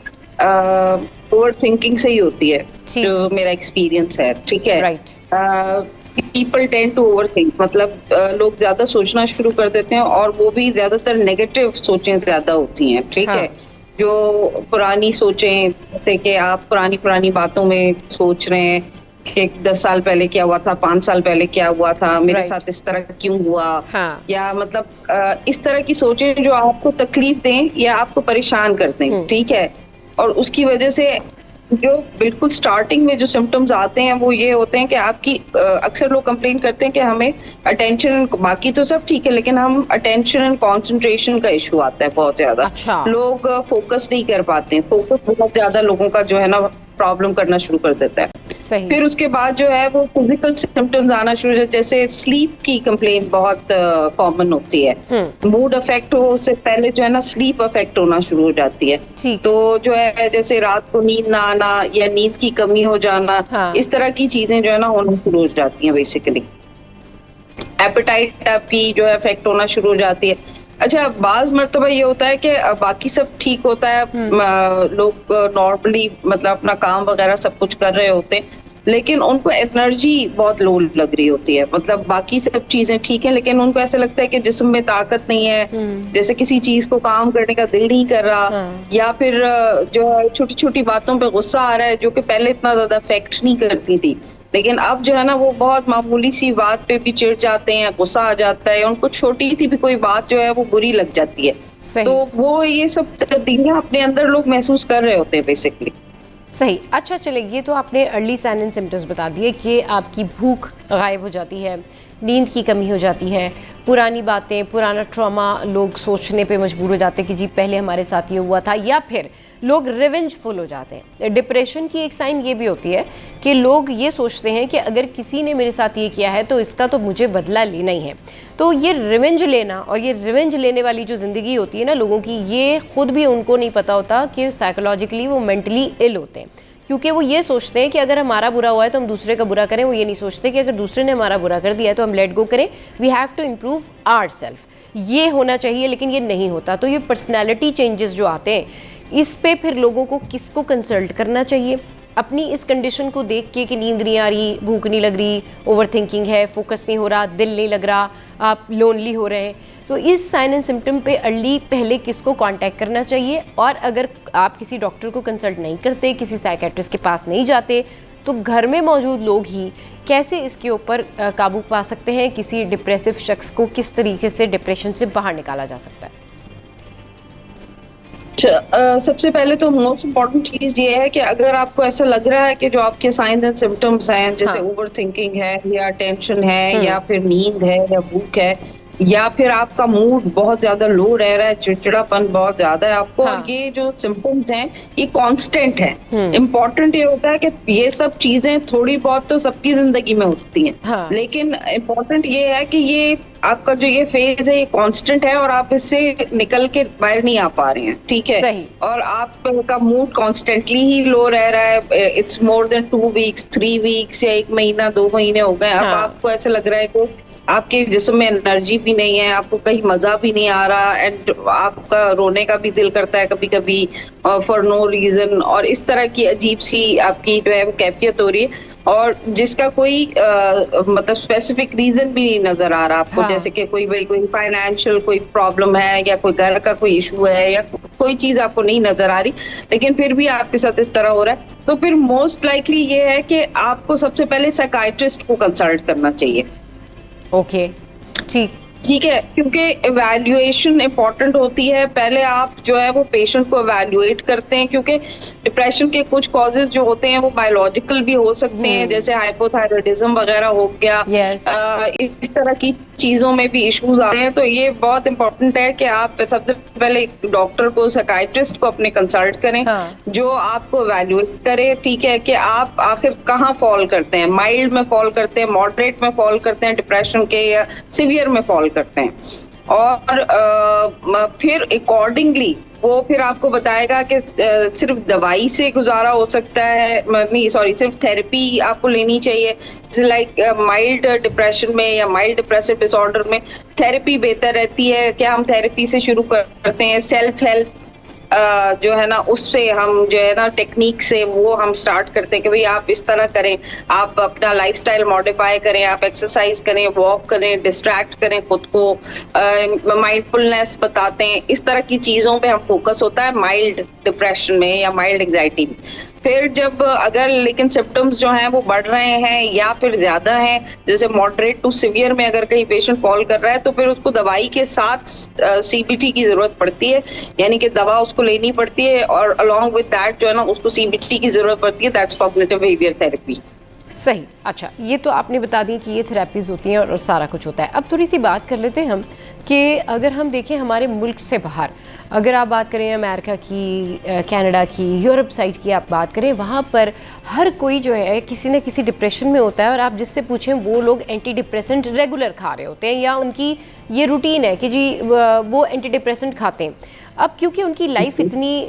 ओवर थिंकिंग से ही होती है, जो मेरा एक्सपीरियंस है। ठीक है, right. People tend to overthink, मतलब लोग ज्यादा सोचना शुरू कर देते हैं, और वो भी ज्यादातर नेगेटिव सोचें ज्यादा होती हैं। ठीक है, जो पुरानी सोचें, जैसे कि आप पुरानी बातों में सोच रहे हैं कि 10 साल पहले क्या हुआ था, 5 साल पहले क्या हुआ था, मेरे साथ इस तरह क्यों हुआ, या मतलब इस तरह की सोचें जो आपको तकलीफ दें या आपको परेशान कर दें। ठीक है, और उसकी वजह से जो बिल्कुल स्टार्टिंग में जो सिम्टम्स आते हैं वो ये होते हैं कि आपकी अक्सर लोग कंप्लेन करते हैं कि हमें अटेंशन, बाकी तो सब ठीक है, लेकिन हम अटेंशन एंड कंसंट्रेशन का इशू आता है बहुत ज्यादा। अच्छा। लोग फोकस नहीं कर पाते हैं, फोकस बहुत ज्यादा लोगों का जो है ना प्रॉब्लम करना शुरू कर देता है। सही। फिर उसके बाद जो है वो फिजिकल सिम्टम्स आना शुरू हो जाते हैं, जैसे स्लीप की कंप्लेन बहुत कॉमन होती है। मूड अफेक्ट हो उससे पहले जो है ना स्लीप अफेक्ट होना शुरू हो जाती है। तो जो है जैसे रात को नींद ना आना या नींद की कमी हो जाना, इस तरह की चीजें जो है ना होना शुरू हो जाती हैं। बेसिकली एपेटाइट आपकी जो है अफेक्ट होना शुरू हो जाती है। अच्छा, बाज मर्तबा ये होता है कि बाकी सब ठीक होता है, लोग नॉर्मली मतलब अपना काम वगैरह सब कुछ कर रहे होते हैं, लेकिन उनको एनर्जी बहुत लो लग रही होती है, मतलब बाकी सब चीजें ठीक है लेकिन उनको ऐसा लगता है कि जिस्म में ताकत नहीं है, जैसे किसी चीज को काम करने का दिल नहीं कर रहा, या फिर जो है छोटी छोटी बातों पे गुस्सा आ रहा है, जो कि पहले इतना ज्यादा इफेक्ट नहीं करती थी, लेकिन अब जो है ना वो बहुत मामूली सी बात पे भी चिढ़ जाते हैं, गुस्सा आ जाता है, उनको छोटी सी भी कोई बात जो है वो बुरी लग जाती है। तो वो ये सब तब्दीलियां अपने अंदर लोग महसूस कर रहे होते हैं बेसिकली। सही। अच्छा चले, ये तो आपने अर्ली साइन एंड सिम्टम्स बता दिए कि आपकी भूख गायब हो जाती है, नींद की कमी हो जाती है, पुरानी बातें, पुराना ट्रॉमा लोग सोचने पे मजबूर हो जाते हैं कि जी पहले हमारे साथ ये हुआ था, या फिर लोग रिवेंजफुल हो जाते हैं। डिप्रेशन की एक साइन ये भी होती है कि लोग ये सोचते हैं कि अगर किसी ने मेरे साथ ये किया है तो इसका तो मुझे बदला लेना ही है। तो ये रिवेंज लेना और ये रिवेंज लेने वाली जो ज़िंदगी होती है ना लोगों की, ये खुद भी उनको नहीं पता होता कि साइकोलॉजिकली वो मेंटली इल होते हैं, क्योंकि वो ये सोचते हैं कि अगर हमारा बुरा हुआ है तो हम दूसरे का बुरा करें। वो ये नहीं सोचते कि अगर दूसरे ने हमारा बुरा कर दिया है तो हम लेट गो करें, we have to improve ourself. ये होना चाहिए, लेकिन ये नहीं होता। तो ये पर्सनैलिटी चेंजेस जो आते हैं, इस पे फिर लोगों को किसको कंसल्ट करना चाहिए? अपनी इस कंडीशन को देख के कि नींद नहीं आ रही, भूख नहीं लग रही, ओवर थिंकिंग है, फोकस नहीं हो रहा, दिल नहीं लग रहा, आप लोनली हो रहे हैं, तो इस साइन एंड सिम्टम पे अर्ली पहले किसको कांटेक्ट करना चाहिए? और अगर आप किसी डॉक्टर को कंसल्ट नहीं करते, किसी साइकेट्रिस्ट के पास नहीं जाते, तो घर में मौजूद लोग ही कैसे इसके ऊपर काबू पा सकते हैं? किसी डिप्रेसिव शख्स को किस तरीके से डिप्रेशन से बाहर निकाला जा सकता है? सबसे पहले तो मोस्ट इम्पॉर्टेंट चीज ये है कि अगर आपको ऐसा लग रहा है कि जो आपके साइंस एंड सिम्टम्स हैं, जैसे ओवर थिंकिंग है या टेंशन है या फिर नींद है या भूख है या फिर आपका मूड बहुत ज्यादा लो रह रहा है, चिड़चिड़ापन बहुत ज्यादा है आपको, और ये जो सिम्टम्स हैं ये कांस्टेंट है। इम्पोर्टेंट ये होता है कि ये सब चीजें थोड़ी बहुत तो सबकी जिंदगी में होती हैं, लेकिन इम्पोर्टेंट ये है कि ये आपका जो ये फेज है ये कांस्टेंट है और आप इससे निकल के बाहर नहीं आ पा रहे हैं, ठीक है? और आपका मूड कॉन्स्टेंटली ही लो रह रहा है, it's more than 2 weeks 3 weeks या 1 महीना 2 महीने हो गए, अब आपको ऐसा लग रहा है कि आपके जिस्म में एनर्जी भी नहीं है, आपको कहीं मजा भी नहीं आ रहा, एंड आपका रोने का भी दिल करता है कभी कभी फॉर नो रीजन, और इस तरह की अजीब सी आपकी जो है वो कैफियत हो रही है और जिसका कोई मतलब स्पेसिफिक रीजन भी नहीं नजर आ रहा आपको। जैसे कि कोई फाइनेंशियल कोई प्रॉब्लम है या कोई घर का कोई इशू है या कोई चीज आपको नहीं नजर आ रही, लेकिन फिर भी आपके साथ इस तरह हो रहा है, तो फिर मोस्ट लाइकली ये है कि आपको सबसे पहले साइकाइट्रिस्ट को कंसल्ट करना चाहिए। ओके, ठीक है, क्योंकि एवेल्युएशन इंपॉर्टेंट होती है। पहले आप जो है वो पेशेंट को एवेल्युएट करते हैं, क्योंकि डिप्रेशन के कुछ कॉजेज जो होते हैं वो बायोलॉजिकल भी हो सकते हैं, जैसे हाइपोथायराइडिज्म वगैरह हो गया, इस तरह की चीजों में भी इश्यूज आ रहे हैं। तो ये बहुत इंपॉर्टेंट है कि आप सबसे पहले डॉक्टर को, साइकाइट्रिस्ट को अपने कंसल्ट करें, जो आपको एवेल्युएट करे, ठीक है, कि आप आखिर कहाँ फॉल करते हैं, माइल्ड में फॉल करते हैं, मॉडरेट में फॉल करते हैं डिप्रेशन के, या सिवियर में फॉल करते हैं, और फिर अकॉर्डिंगली वो फिर आपको बताएगा कि सिर्फ दवाई से गुजारा हो सकता है, नहीं सॉरी, सिर्फ थेरेपी आपको लेनी चाहिए। लाइक माइल्ड डिप्रेशन में या माइल्ड डिप्रेसिव डिसऑर्डर में थेरेपी बेहतर रहती है कि हम थेरेपी से शुरू करते हैं, सेल्फ हेल्प जो है ना उससे हम जो है ना टेक्निक से वो हम स्टार्ट करते हैं कि भाई आप इस तरह करें, आप अपना लाइफस्टाइल मॉडिफाई करें, आप एक्सरसाइज करें, वॉक करें, डिस्ट्रैक्ट करें खुद को, माइंडफुलनेस बताते हैं, इस तरह की चीजों पे हम फोकस होता है माइल्ड डिप्रेशन में या माइल्ड एंजाइटी में। फिर जब अगर लेकिन सिम्टम्स जो हैं वो बढ़ रहे हैं या फिर ज्यादा हैं, जैसे मॉडरेट टू सिवियर में अगर कहीं पेशेंट फॉल कर रहा है, तो फिर उसको दवाई के साथ सीबीटी की जरूरत पड़ती है, यानी कि दवा उसको लेनी पड़ती है, और अलॉन्ग विद दैट जो है ना उसको सीबीटी की जरूरत पड़ती है, दैट्स कॉग्निटिव बिहेवियर थेरेपी। सही। अच्छा, ये तो आपने बता दी कि ये थेरेपीज होती हैं और सारा कुछ होता है। अब थोड़ी सी बात कर लेते हैं हम कि अगर हम देखें हमारे मुल्क से बाहर, अगर आप बात करें अमेरिका की, कनाडा की, यूरोप साइड की आप बात करें, वहाँ पर हर कोई जो है किसी न किसी डिप्रेशन में होता है, और आप जिससे पूछें वो लोग एंटी डिप्रेसेंट रेगुलर खा रहे होते हैं, या उनकी ये रूटीन है कि जी वो एंटी डिप्रेसेंट खाते हैं। अब क्योंकि उनकी लाइफ इतनी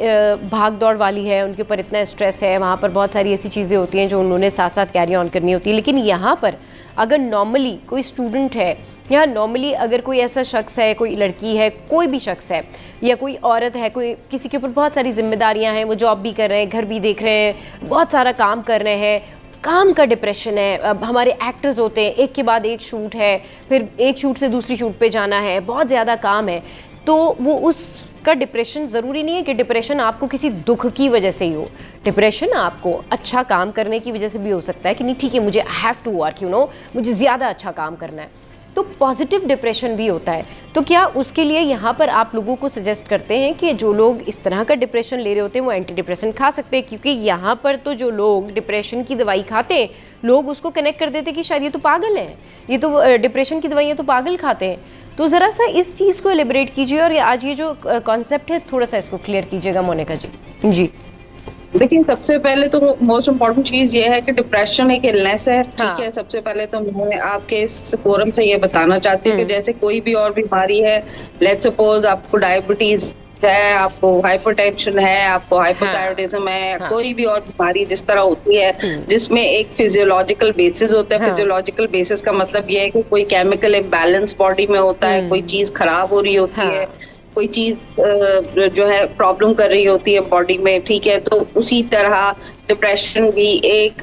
भाग दौड़ वाली है, उनके ऊपर इतना स्ट्रेस है, वहाँ पर बहुत सारी ऐसी चीज़ें होती हैं जो उन्होंने साथ साथ कैरी ऑन करनी होती है, लेकिन यहाँ पर अगर नॉर्मली कोई स्टूडेंट है या नॉर्मली अगर कोई ऐसा शख्स है, कोई लड़की है, कोई भी शख्स है या कोई औरत है, कोई किसी के ऊपर बहुत सारी जिम्मेदारियां हैं, वो जॉब भी कर रहे हैं, घर भी देख रहे हैं, बहुत सारा काम कर रहे हैं, काम का डिप्रेशन है। अब हमारे एक्टर्स होते हैं, एक के बाद एक शूट है, फिर एक शूट से दूसरी शूट पे जाना है, बहुत ज़्यादा काम है, तो वो उसका डिप्रेशन ज़रूरी नहीं है कि डिप्रेशन आपको किसी दुख की वजह से ही हो। डिप्रेशन आपको अच्छा काम करने की वजह से भी हो सकता है कि नहीं ठीक है, मुझे आई हैव टू वर्क, मुझे ज़्यादा अच्छा काम करना है, तो पॉजिटिव डिप्रेशन भी होता है। तो क्या उसके लिए यहाँ पर आप लोगों को सजेस्ट करते हैं कि जो लोग इस तरह का डिप्रेशन ले रहे होते हैं वो एंटी डिप्रेशन खा सकते हैं? क्योंकि यहाँ पर तो जो लोग डिप्रेशन की दवाई खाते हैं, लोग उसको कनेक्ट कर देते हैं कि शायद ये तो पागल है, ये तो डिप्रेशन की दवाइयाँ तो पागल खाते हैं। तो ज़रा सा इस चीज़ को एलिब्रेट कीजिए और आज ये जो कॉन्सेप्ट है थोड़ा सा इसको क्लियर कीजिएगा मोनिका जी। जी देखिए, सबसे पहले तो मोस्ट इम्पोर्टेंट चीज ये है कि डिप्रेशन एक इलनेस है, ठीक है। सबसे पहले तो मैं आपके इस फोरम से ये बताना चाहती हूँ कि जैसे कोई भी और बीमारी है, लेट्स सपोज आपको डायबिटीज है, आपको हाइपरटेंशन है, आपको हाइपोथायराइडिज्म है, कोई भी और बीमारी जिस तरह होती है जिसमें एक फिजियोलॉजिकल बेसिस होता है। फिजियोलॉजिकल बेसिस का मतलब ये है कि कोई केमिकल इम्बैलेंस बॉडी में होता है, कोई चीज खराब हो रही होती है, कोई चीज जो है प्रॉब्लम कर रही होती है बॉडी में, ठीक है। तो उसी तरह डिप्रेशन भी एक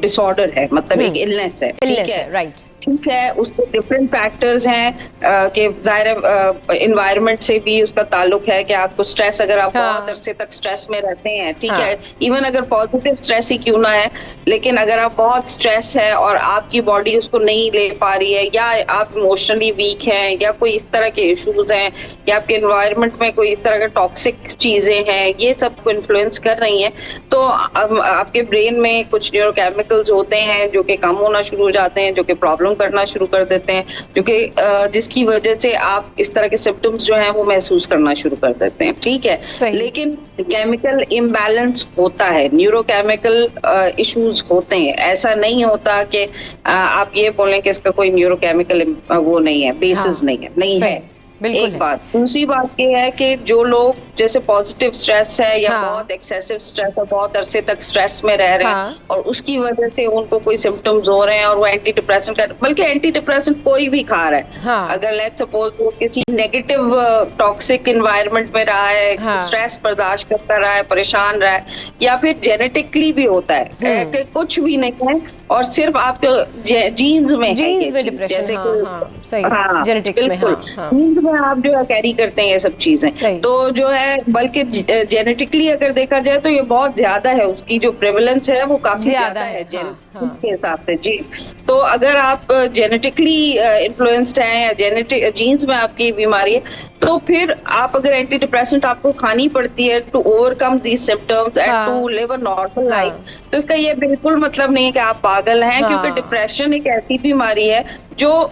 डिसऑर्डर है, मतलब एक इलनेस है, ठीक है, राइट, ठीक है। उसके डिफरेंट फैक्टर्स हैं कि जाहिर एनवायरनमेंट से भी उसका ताल्लुक है कि आपको स्ट्रेस, अगर आप बहुत अरसे तक स्ट्रेस में रहते हैं, ठीक है, इवन अगर पॉजिटिव स्ट्रेस ही क्यों ना है, लेकिन अगर आप बहुत स्ट्रेस है और आपकी बॉडी उसको नहीं ले पा रही है, या आप इमोशनली वीक हैं, या कोई इस तरह के इश्यूज हैं, या आपके एनवायरनमेंट में कोई इस तरह के टॉक्सिक चीजें हैं, ये सब को इन्फ्लुएंस कर रही हैं, तो आपके ब्रेन में कुछ न्यूरोकेमिकल्स होते हैं जो कि कम होना शुरू हो जाते हैं, जो कि प्रॉब्लम करना शुरू कर देते हैं, जो कि जिसकी वजह से आप इस तरह के सिम्टम्स जो हैं वो महसूस करना शुरू कर देते हैं, ठीक है। लेकिन केमिकल इम्बैलेंस होता है, न्यूरोकेमिकल इश्यूज होते हैं, ऐसा नहीं होता कि आप ये बोलें कि इसका कोई न्यूरोकेमिकल वो नहीं है, बेसिस नहीं है। एक बात, दूसरी बात ये है कि जो लोग जैसे पॉजिटिव स्ट्रेस है या बहुत एक्सेसिव स्ट्रेस है, बहुत अरसे तक स्ट्रेस में रह रहे हैं और उसकी वजह से उनको कोई सिम्टम्स हो रहे हैं और वो एंटी डिप्रेशन कर, बल्कि एंटी डिप्रेशन कोई भी खा रहा है, अगर लेट्स सपोज वो किसी नेगेटिव टॉक्सिक एनवायरनमेंट में रहा है, स्ट्रेस बर्दाश्त करता रहा है, परेशान रहा है, या फिर जेनेटिकली भी होता है कि कुछ भी नहीं है और सिर्फ आप जीन्स में है, जैसे जेनेटिक्स में आप जो है कैरी करते हैं ये सब चीजें, तो जो है बल्कि जेनेटिकली अगर देखा जाए तो ये बहुत ज्यादा है, उसकी जो प्रेवलेंस है वो काफी ज्यादा है के हिसाब से जी। तो अगर आप जेनेटिकली इन्फ्लुएंस्ड हैं या जेनेटिक जीन्स में आपकी बीमारी है, तो फिर आप अगर एंटी डिप्रेसेंट आपको खानी पड़ती है to overcome these symptoms and to live a normal life, तो इसका ये बिल्कुल मतलब नहीं है कि आप पागल हैं, क्योंकि डिप्रेशन एक ऐसी बीमारी है जो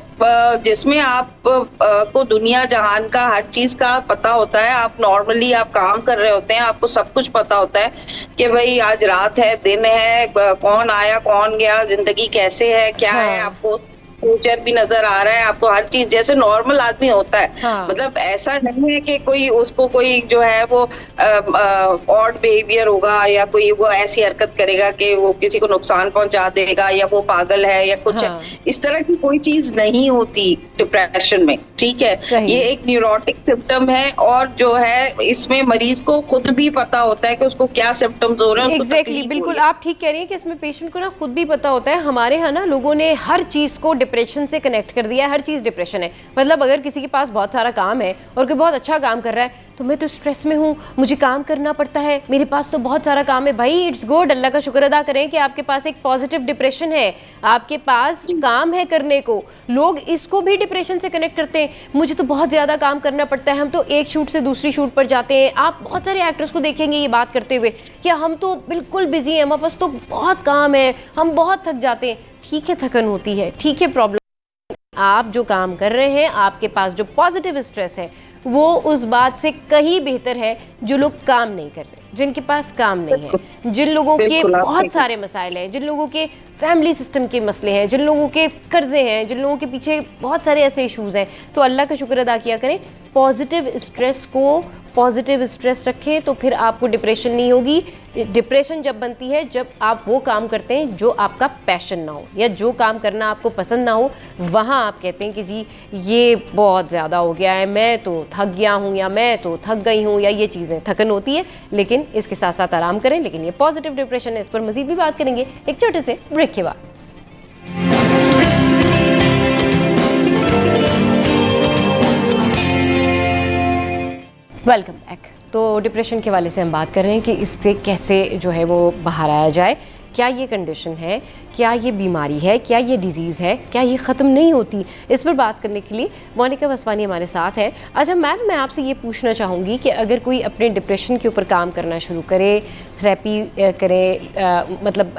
जिसमें आप को दुनिया जहान का हर चीज का पता होता है, आप नॉर्मली आप काम कर रहे होते हैं, आपको सब कुछ पता होता है कि भाई आज रात है, दिन है, कौन आया कौन गया, जिंदगी कैसे है, क्या है, आपको फ्यूचर भी नजर आ रहा है, आपको हर चीज जैसे नॉर्मल आदमी होता है। मतलब ऐसा नहीं है कि कोई उसको कोई जो है वो ऑड बिहेवियर होगा या कोई वो ऐसी हरकत करेगा कि वो किसी को नुकसान पहुंचा देगा या वो पागल है या कुछ है, इस तरह की कोई चीज नहीं होती डिप्रेशन में, ठीक है। ये एक न्यूरोटिक सिम्टम है और जो है इसमें मरीज को खुद भी पता होता है कि उसको क्या सिम्टम्स हो रहे हैं। एग्जैक्टली, बिल्कुल आप ठीक कह रही हैं कि इसमें पेशेंट को ना खुद भी पता होता है। हमारे यहाँ ना लोगों ने हर चीज को डिप्रेशन से कनेक्ट कर दिया है, हर चीज डिप्रेशन है। मतलब अगर किसी के पास बहुत सारा काम है और कोई बहुत अच्छा काम कर रहा है तो मैं तो स्ट्रेस में हूँ, मुझे काम करना पड़ता है, मेरे पास तो बहुत सारा काम है। भाई इट्स गुड, अल्लाह का शुक्र अदा करें कि आपके पास एक पॉजिटिव डिप्रेशन है, आपके पास काम है करने को। लोग इसको भी डिप्रेशन से कनेक्ट करते हैं, मुझे तो बहुत ज्यादा काम करना पड़ता है, हम तो एक शूट से दूसरी शूट पर जाते हैं। आप बहुत सारे एक्टर्स को देखेंगे ये बात करते हुए कि हम तो बिल्कुल बिजी हैं, हमारे पास तो बहुत काम है, हम बहुत थक जाते हैं। ठीक है, थकन होती है, ठीक है, प्रॉब्लम, आप जो काम कर रहे हैं, आपके पास जो पॉजिटिव स्ट्रेस है वो उस बात से कहीं बेहतर है जो लोग काम नहीं कर रहे, जिनके पास काम नहीं है, जिन लोगों के बहुत सारे मसाइल हैं, जिन लोगों के फैमिली सिस्टम के मसले हैं, जिन लोगों के कर्जे हैं, जिन लोगों के पीछे बहुत सारे ऐसे इश्यूज हैं। तो अल्लाह का शुक्र अदा किया करें, पॉजिटिव स्ट्रेस को पॉजिटिव स्ट्रेस रखें तो फिर आपको डिप्रेशन नहीं होगी। डिप्रेशन जब बनती है जब आप वो काम करते हैं जो आपका पैशन ना हो या जो काम करना आपको पसंद ना हो, वहाँ आप कहते हैं कि जी ये बहुत ज़्यादा हो गया है, मैं तो थक गया हूँ या मैं तो थक गई हूँ, या ये चीज़ें थकन होती है। लेकिन लेकिन इसके साथ साथ आराम करें। लेकिन ये पॉजिटिव डिप्रेशन है, इस पर मजीद भी बात करेंगे एक छोटे से ब्रेक के बाद। Welcome back. तो डिप्रेशन के हवाले से हम बात कर रहे हैं कि इससे कैसे जो है वो बाहर आया जाए। क्या ये कंडीशन है, क्या ये बीमारी है, क्या ये डिजीज़ है, क्या ये ख़त्म नहीं होती? इस पर बात करने के लिए मोनिका वसवानी हमारे साथ है। अच्छा मैम, मैं आपसे ये पूछना चाहूँगी कि अगर कोई अपने डिप्रेशन के ऊपर काम करना शुरू करे, थेरेपी करे, मतलब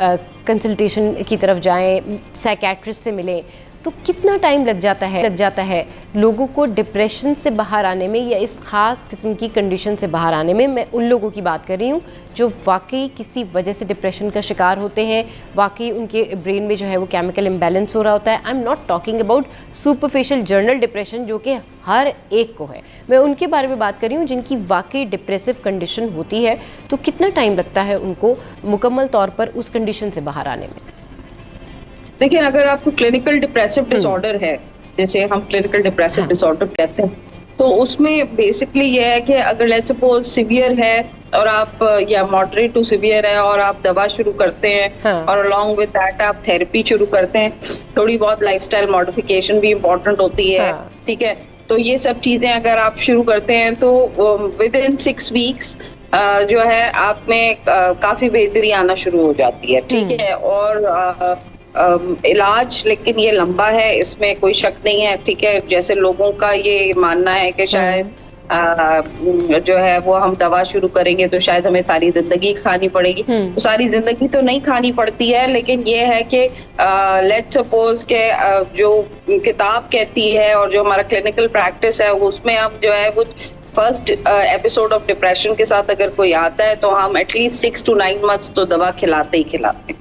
कंसल्टेशन की तरफ जाएं, साइकेट्रिस्ट से मिलें, तो कितना टाइम लग जाता है लोगों को डिप्रेशन से बाहर आने में या इस खास किस्म की कंडीशन से बाहर आने में? मैं उन लोगों की बात कर रही हूँ जो वाकई किसी वजह से डिप्रेशन का शिकार होते हैं, वाकई उनके ब्रेन में जो है वो केमिकल इम्बैलेंस हो रहा होता है। I am not talking about superficial journal depression जो कि हर एक को है, मैं उनके बारे में बात कर रही हूँ जिनकी वाकई डिप्रेसिव कंडीशन होती है। तो कितना टाइम लगता है उनको मुकम्मल तौर पर उस कंडीशन से बाहर आने में? देखिए, अगर आपको क्लिनिकल डिप्रेसिव डिसऑर्डर है, जैसे हम क्लिनिकल डिप्रेसिव डिसऑर्डर कहते हैं, तो उसमें बेसिकली ये है कि अगर लेट्स सपोज सिवियर है और आप या मॉडरेट टू सिवियर है और आप दवा शुरू करते हैं और अलोंग विद दैट आप थेरेपी शुरू करते हैं, थोड़ी बहुत लाइफस्टाइल मॉडिफिकेशन भी इम्पोर्टेंट होती है, ठीक है। तो ये सब चीजें अगर आप शुरू करते हैं तो विद इन 6 वीक्स जो है आप में काफी बेहतरी आना शुरू हो जाती है, ठीक है। और इलाज लेकिन ये लंबा है, इसमें कोई शक नहीं है, ठीक है। जैसे लोगों का ये मानना है कि शायद जो है वो हम दवा शुरू करेंगे तो शायद हमें सारी जिंदगी खानी पड़ेगी, तो सारी जिंदगी तो नहीं खानी पड़ती है, लेकिन ये है कि लेट्स सपोज के जो किताब कहती है और जो हमारा क्लिनिकल प्रैक्टिस है उसमें हम जो है वो फर्स्ट एपिसोड ऑफ डिप्रेशन के साथ अगर कोई आता है तो हम एटलीस्ट 6 to 9 months तो दवा खिलाते ही खिलाते हैं।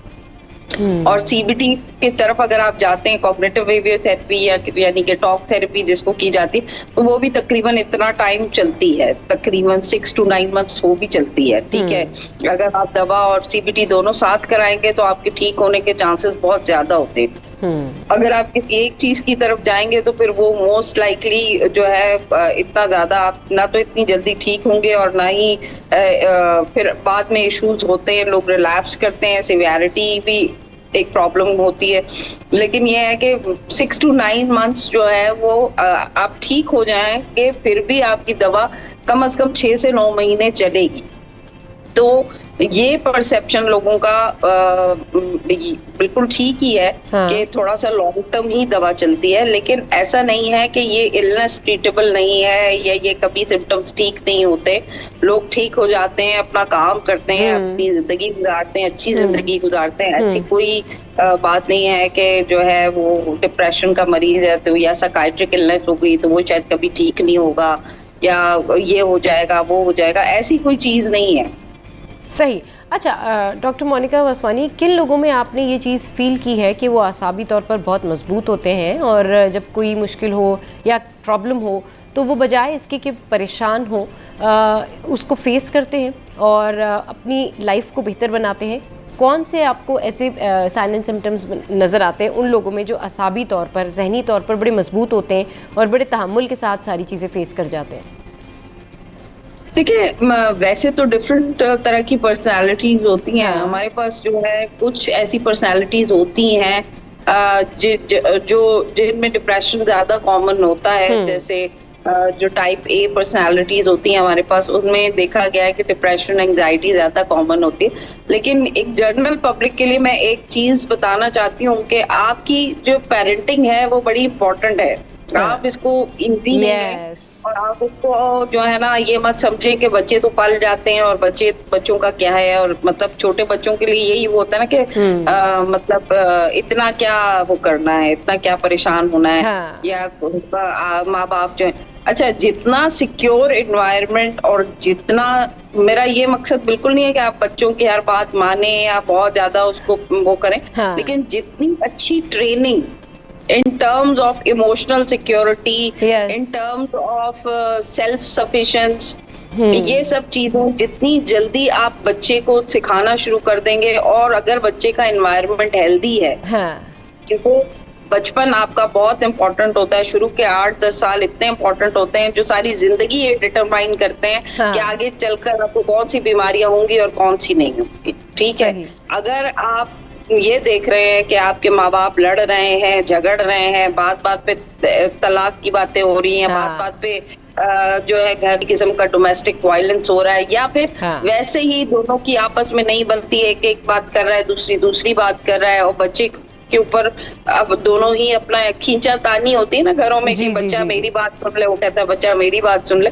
और सीबीटी की तरफ अगर आप जाते हैं, कॉग्निटिव बिहेवियर थेरेपी यानी कि टॉक थेरेपी जिसको की जाती है, तो वो भी तकरीबन इतना टाइम चलती है, तकरीबन 6 to 9 months वो भी चलती है, ठीक है। अगर आप दवा और सीबीटी दोनों साथ कराएंगे तो आपके ठीक होने के चांसेस बहुत ज्यादा होते हैं। अगर आप किसी एक चीज की तरफ जाएंगे तो फिर वो मोस्ट लाइकली जो है इतना ज्यादा आप ना तो इतनी जल्दी ठीक होंगे और ना ही फिर बाद में इश्यूज होते हैं, लोग रिलैप्स करते हैं, सिवियरिटी भी एक प्रॉब्लम होती है। लेकिन ये है कि 6 to 9 months जो है वो आप ठीक हो जाएंगे, फिर भी आपकी दवा कम से कम 6 से 9 महीने चलेगी। तो ये परसेप्शन लोगों का बिल्कुल ठीक ही है कि थोड़ा सा लॉन्ग टर्म ही दवा चलती है, लेकिन ऐसा नहीं है कि ये इलनेस ट्रीटेबल नहीं है या ये कभी सिम्टम्स ठीक नहीं होते। लोग ठीक हो जाते हैं, अपना काम करते हैं, अपनी जिंदगी गुजारते हैं, अच्छी जिंदगी गुजारते हैं। ऐसी कोई बात नहीं है कि जो है वो डिप्रेशन का मरीज है तो या साइकाइट्रिक इलनेस हो गई तो वो शायद कभी ठीक नहीं होगा या ये हो जाएगा वो हो जाएगा, ऐसी कोई चीज नहीं है। सही। अच्छा डॉक्टर मोनिका वसवानी, किन लोगों में आपने ये चीज़ फील की है कि वो आसाबी तौर पर बहुत मजबूत होते हैं और जब कोई मुश्किल हो या प्रॉब्लम हो तो वो बजाय इसके कि परेशान हो उसको फेस करते हैं और अपनी लाइफ को बेहतर बनाते हैं? कौन से आपको ऐसे साइन एंड सिम्टम्स नज़र आते हैं उन लोगों में जो आसाबी तौर पर, जहनी तौर पर बड़े मजबूत होते हैं और बड़े तहम्मुल के साथ सारी चीज़ें फेस कर जाते हैं? देखिए, वैसे तो डिफरेंट तरह की पर्सनालिटीज होती हैं। हमारे पास जो है कुछ ऐसी पर्सनालिटीज होती हैं जो जिनमें डिप्रेशन ज्यादा कॉमन होता है। जैसे जो टाइप ए पर्सनालिटीज होती हैं हमारे पास, उनमें देखा गया है कि डिप्रेशन एंजाइटी ज्यादा कॉमन होती है। लेकिन एक जनरल पब्लिक के लिए मैं एक चीज बताना चाहती हूँ कि आपकी जो पेरेंटिंग है वो बड़ी इंपॉर्टेंट है। आप इसको इजी नहीं है और आप इसको जो है ना ये मत समझें कि बच्चे तो पल जाते हैं और बच्चों का क्या है, और मतलब छोटे बच्चों के लिए यही होता है ना कि मतलब इतना क्या वो करना है, इतना क्या परेशान होना है। या माँ बाप जो है, अच्छा जितना सिक्योर एनवायरनमेंट और जितना, मेरा ये मकसद बिल्कुल नहीं है कि आप बच्चों की हर बात माने या बहुत ज्यादा उसको वो करें, लेकिन जितनी अच्छी training in terms of emotional security, in terms of self-sufficiency, ये सब चीजें जितनी जल्दी आप बच्चे को सिखाना शुरू कर देंगे, और अगर बच्चे का एनवायरनमेंट हेल्दी है, क्योंकि बचपन आपका बहुत इंपॉर्टेंट होता है, शुरू के 8-10 साल इतने इंपॉर्टेंट होते हैं जो सारी जिंदगी ये डिटरमाइन करते हैं कि आगे चलकर आपको कौन सी बीमारियां होंगी और कौन सी नहीं होंगी। ठीक है, अगर आप ये देख रहे हैं कि आपके माँ बाप लड़ रहे हैं, झगड़ रहे हैं, बात बात पे तलाक की बातें हो रही हैं, बात बात पे जो है घर किस्म का डोमेस्टिक वायलेंस हो रहा है, या फिर वैसे ही दोनों की आपस में नहीं बनती है, एक बात कर रहा है, दूसरी बात कर रहा है, और बच्चे के ऊपर अब दोनों ही अपना खींचातानी होती है ना घरों में कि बच्चा मेरी बात सुन ले, वो कहता है बच्चा मेरी बात सुन ले।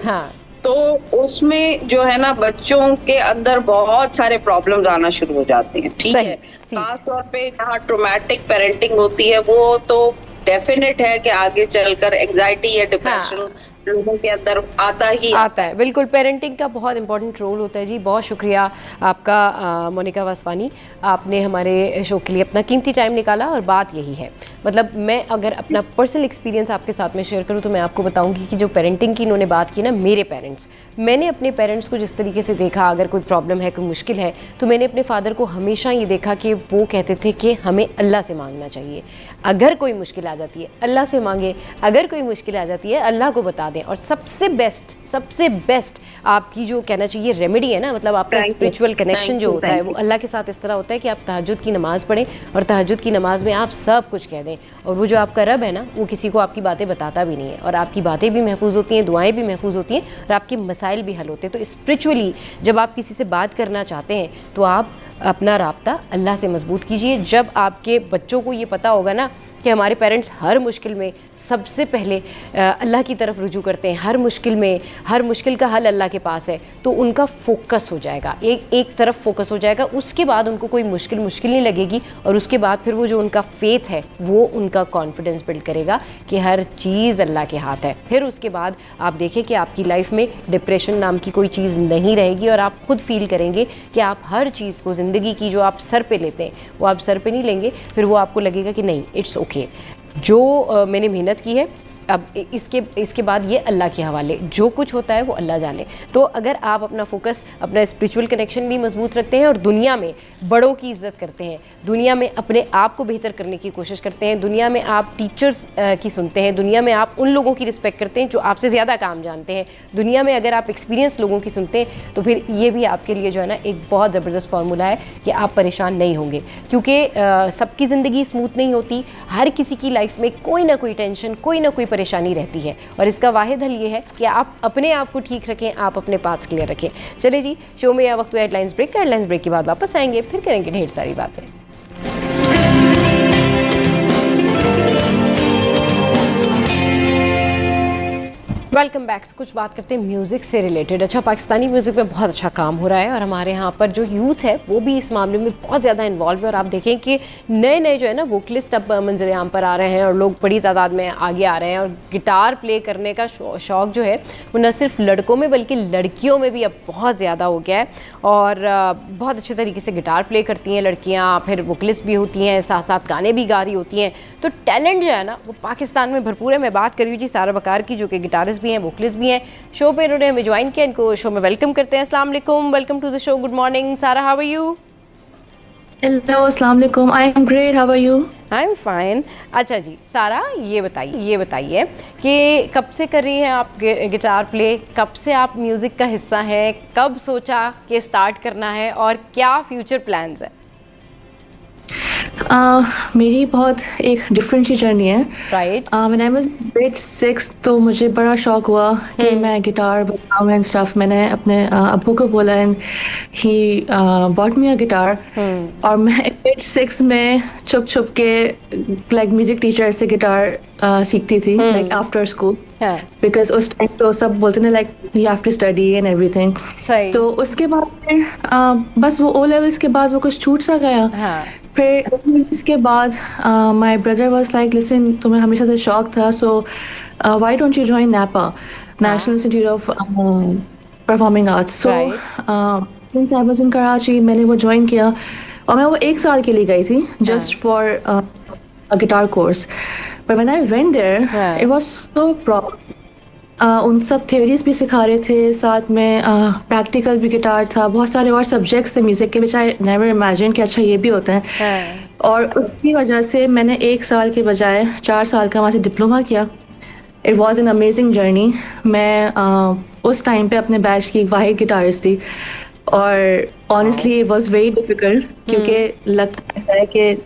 तो उसमें जो है ना बच्चों के अंदर बहुत सारे प्रॉब्लम्स आना शुरू हो जाते हैं। ठीक है, खास तौर पे जहाँ ट्रोमैटिक पेरेंटिंग होती है वो तो डेफिनेट है कि आगे चलकर एंजाइटी या डिप्रेशन लोगों के अंदर आता है। बिल्कुल, पेरेंटिंग का बहुत इंपॉर्टेंट रोल होता है जी। बहुत शुक्रिया आपका मोनिका वासवानी, आपने हमारे शो के लिए अपना कीमती टाइम निकाला। और बात यही है, मतलब मैं अगर अपना पर्सनल एक्सपीरियंस आपके साथ में शेयर करूं तो मैं आपको बताऊंगी कि जो पेरेंटिंग की इन्होंने बात की ना, मेरे पेरेंट्स, मैंने अपने पेरेंट्स को जिस तरीके से देखा, अगर कोई प्रॉब्लम है, कोई मुश्किल है, तो मैंने अपने फादर को हमेशा ये देखा कि वो कहते थे कि हमें अल्लाह से मांगना चाहिए। अगर कोई मुश्किल आ जाती है अल्लाह से मांगे, अगर कोई मुश्किल आ जाती है अल्लाह को बता दें। और सबसे बेस्ट आपकी जो कहना चाहिए रेमेडी है ना, मतलब आपका स्पिरिचुअल कनेक्शन जो होता है वो अल्लाह के साथ इस तरह होता है कि आप तहज्जुद की नमाज़ पढ़ें और तहज्जुद की नमाज़ में आप सब कुछ कह दें। और वो जो आपका रब है ना, वो किसी को आपकी बातें बताता भी नहीं है, और आपकी बातें भी महफूज होती हैं, दुआएं भी महफूज होती हैं, और आपके मसाइल भी हल होते हैं। तो स्पिरिचुअली जब आप किसी से बात करना चाहते हैं तो आप अपना राब्ता अल्लाह से मजबूत कीजिए। जब आपके बच्चों को ये पता होगा ना कि हमारे पेरेंट्स हर मुश्किल में सबसे पहले अल्लाह की तरफ रुजू करते हैं, हर मुश्किल का हल अल्लाह के पास है, तो उनका फोकस हो जाएगा, एक तरफ फोकस हो जाएगा। उसके बाद उनको कोई मुश्किल नहीं लगेगी, और उसके बाद फिर वो जो उनका फेथ है वो उनका कॉन्फिडेंस बिल्ड करेगा कि हर चीज़ अल्लाह के हाथ है। फिर उसके बाद आप देखें कि आपकी लाइफ में डिप्रेशन नाम की कोई चीज़ नहीं रहेगी, और आप खुद फील करेंगे कि आप हर चीज़ को, ज़िंदगी की जो आप सर पे लेते हैं वो आप सर पे नहीं लेंगे। फिर वो आपको लगेगा कि नहीं, इट्स ओके, जो मैंने मेहनत की है, अब इसके बाद ये अल्लाह के हवाले, जो कुछ होता है वो अल्लाह जाने। तो अगर आप अपना फोकस, अपना स्पिरिचुअल कनेक्शन भी मजबूत रखते हैं, और दुनिया में बड़ों की इज़्ज़त करते हैं, दुनिया में अपने आप को बेहतर करने की कोशिश करते हैं, दुनिया में आप टीचर्स की सुनते हैं, दुनिया में आप उन लोगों की रिस्पेक्ट करते हैं जो आपसे ज़्यादा काम जानते हैं, दुनिया में अगर आप एक्सपीरियंस लोगों की सुनते हैं, तो फिर ये भी आपके लिए जो है ना एक बहुत ज़बरदस्त फार्मूला है कि आप परेशान नहीं होंगे। क्योंकि सबकी ज़िंदगी स्मूथ नहीं होती, हर किसी की लाइफ में कोई ना कोई टेंशन, कोई ना कोई परेशानी रहती है, और इसका वाहिद हल ये है कि आप अपने आप को ठीक रखें, आप अपने पाथ्स क्लियर रखें। चलिए जी, शो में यह वक्त हुआ हेडलाइंस ब्रेक का। हेडलाइंस ब्रेक के बाद वापस आएंगे, फिर करेंगे ढेर सारी बातें। Welcome back. कुछ बात करते हैं म्यूज़िक से रिलेटेड। अच्छा, पाकिस्तानी म्यूज़िक में बहुत अच्छा काम हो रहा है, और हमारे यहाँ पर जो यूथ है वो भी इस मामले में बहुत ज़्यादा इन्वॉल्व है। और आप देखें कि नए जो है ना वोकलिस्ट अब मंजर आम पर आ रहे हैं, और लोग बड़ी तादाद में आगे आ रहे हैं, और गिटार प्ले करने का शौक़ जो है वो न सिर्फ लड़कों में बल्कि लड़कियों में भी अब बहुत ज़्यादा हो गया है। और बहुत अच्छे तरीके से गिटार प्ले करती हैं लड़कियाँ, फिर वोकलिस्ट भी होती हैं, साथ साथ गाने भी गा रही होती हैं। तो टैलेंट जो है ना वो पाकिस्तान में भरपूर है। मैं बात कर रही हूँ जी सारा बकार की, जो कि गिटारिस्ट भी हैं, वोकलिस्ट भी हैं। शो पे इन्होंने हमें ज्वाइन किया, इनको शो में वेलकम करते हैं। अस्सलाम वालेकुम, welcome to the show. Good morning Sara, how are you? Hello, अस्सलाम वालेकुम, I am great, how are you? I am fine. अच्छा जी सारा, ये बताइए कि कब से कर रही हैं आप गिटार प्ले, कब से आप म्यूज़िक का हिस्सा हैं, कब सोचा कि स्टार्ट करना है, और क्या फ्यूचर प्लान्स है? मेरी बहुत एक डिफरेंट सी जर्नी है। Right. When I was grade 6 तो मुझे बड़ा शौक हुआ कि मैं गिटार बजाऊं एंड स्टफ। मैंने अपने अब्बू को बोला and he bought me a guitar, और मैं ग्रेड 6 में छुप के लाइक म्यूजिक टीचर से गिटार सीखती थी, लाइक आफ्टर स्कूल, बिकॉज उस टाइम तो सब बोलते ना like you have to study and everything. तो उसके बाद फिर बस वो ओ लेवल्स के बाद वो कुछ छूट सा गया। फिर इसके बाद my brother was like listen, तुम्हें हमेशा से शौक था, so why don't you join NAPA, national institute of performing arts. So since I was in Karachi, मैंने वो ज्वाइन किया, और मैं वो 1 साल के लिए गई थी just for a guitar course. But when I went there it was so proper. उन सब थ्योरीज भी सिखा रहे थे, साथ में प्रैक्टिकल भी गिटार था, बहुत सारे और सब्जेक्ट्स थे म्यूजिक के, विच आई नेवर इमेजिन कि अच्छा ये भी होता है। और उसकी वजह से मैंने 1 साल के बजाय 4 साल का वहाँ से डिप्लोमा किया। It was an amazing journey. मैं उस टाइम पे अपने बैच की एक वाहिद गिटारिस्ट थी और honestly it was very difficult, क्योंकि लगता ऐसा है कि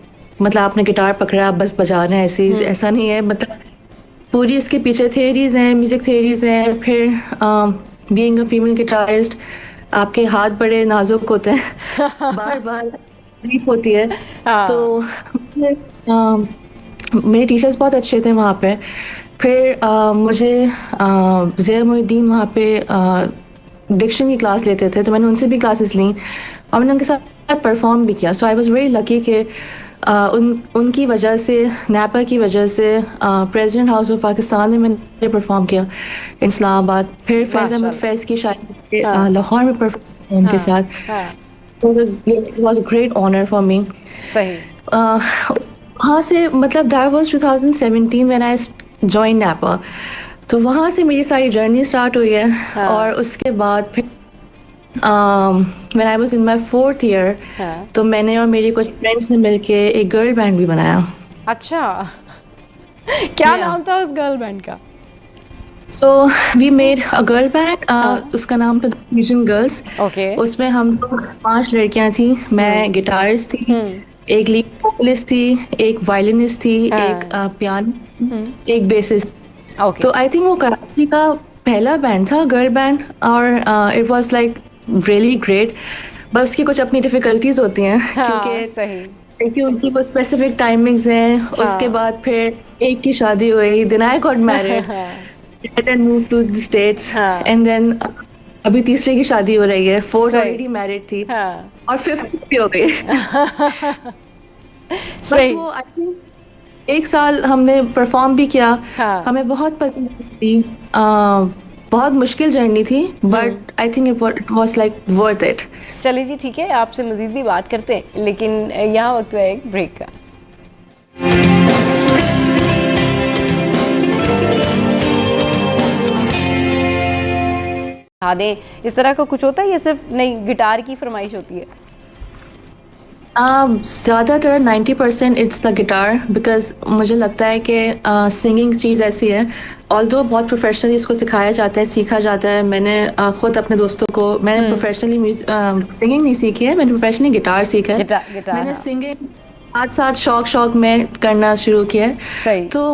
मतलब आपने गिटार पकड़ा आप बस बजा रहे हैं, ऐसा नहीं है। मतलब पूरी इसके पीछे थियरीज हैं, म्यूजिक थियरीज हैं। फिर बीइंग अ फीमेल गिटारिस्ट आपके हाथ बड़े नाजुक होते हैं बार बार तकलीफ होती है। तो मेरे टीचर्स बहुत अच्छे थे वहाँ पे। फिर मुझे ज़ैर मोइनुद्दीन वहाँ पे डिक्शन की क्लास लेते थे, तो मैंने उनसे भी क्लासेस ली और मैंने उनके साथ परफॉर्म भी किया। सो आई वाज वेरी लकी कि उनकी वजह से, नैपा की वजह से प्रेसिडेंट हाउस ऑफ पाकिस्तान में मैंने परफॉर्म किया इस्लामाबाद। फिर फैज़ अहमद फैज़ की शादी लाहौर में परफॉर्म किया उनके साथ। It was a great honour for me. सही। वहाँ से मतलब that was 2017 when I join नैपा। तो वहाँ से मेरी सारी जर्नी स्टार्ट हुई है। और उसके बाद फिर when I was in my 4th year तो मैंने और मेरी कुछ फ्रेंड्स ने मिलके एक गर्ल बैंड भी बनाया। अच्छा, क्या नाम था उस गर्ल बैंड का? So we made a girl band, उसका नाम था फ्यूजन गर्ल्स। ओके। उसमें हम लोग 5 लड़कियां थी। मैं गिटारिस्ट थी, एक लीड वोकलिस्ट थी, एक वायलिनिस्ट थी, एक पियानो, एक बेसिस्ट। ओके। तो आई थिंक वो कराची का पहला बैंड था गर्ल बैंड और it was like really great. बस उसकी कुछ अपनी डिफिकल्टीज होती हैं क्योंकि उनकी वो स्पेसिफिक टाइमिंग्स हैं। उसके बाद फिर एक की शादी हुई, then I got married and move to the States and then अभी तीसरे की शादी हो रही है, 4th ऑलरेडी मैरिड थी और 5th भी हो गई। बस वो आई थिंक 1 साल हमने परफॉर्म भी किया। हमें बहुत पसंद थी, बहुत मुश्किल जर्नी थी, but I think it was like worth it. चलिए जी, ठीक है, आपसे मजीद भी बात करते हैं, लेकिन यहाँ वक्त है एक ब्रेक का। दें इस तरह का कुछ होता है या सिर्फ नहीं गिटार की फरमाइश होती है? ज़्यादातर 90% इट्स द गिटार, बिकॉज मुझे लगता है कि सिंगिंग चीज़ ऐसी है, ऑल्दो बहुत प्रोफेशनली इसको सिखाया जाता है, सीखा जाता है। मैंने ख़ुद अपने दोस्तों को, मैंने प्रोफेशनली सिंगिंग नहीं सीखी है, मैंने प्रोफेशनली गिटार सीखा है। मैंने सिंगिंग साथ शौक में करना शुरू किया है। तो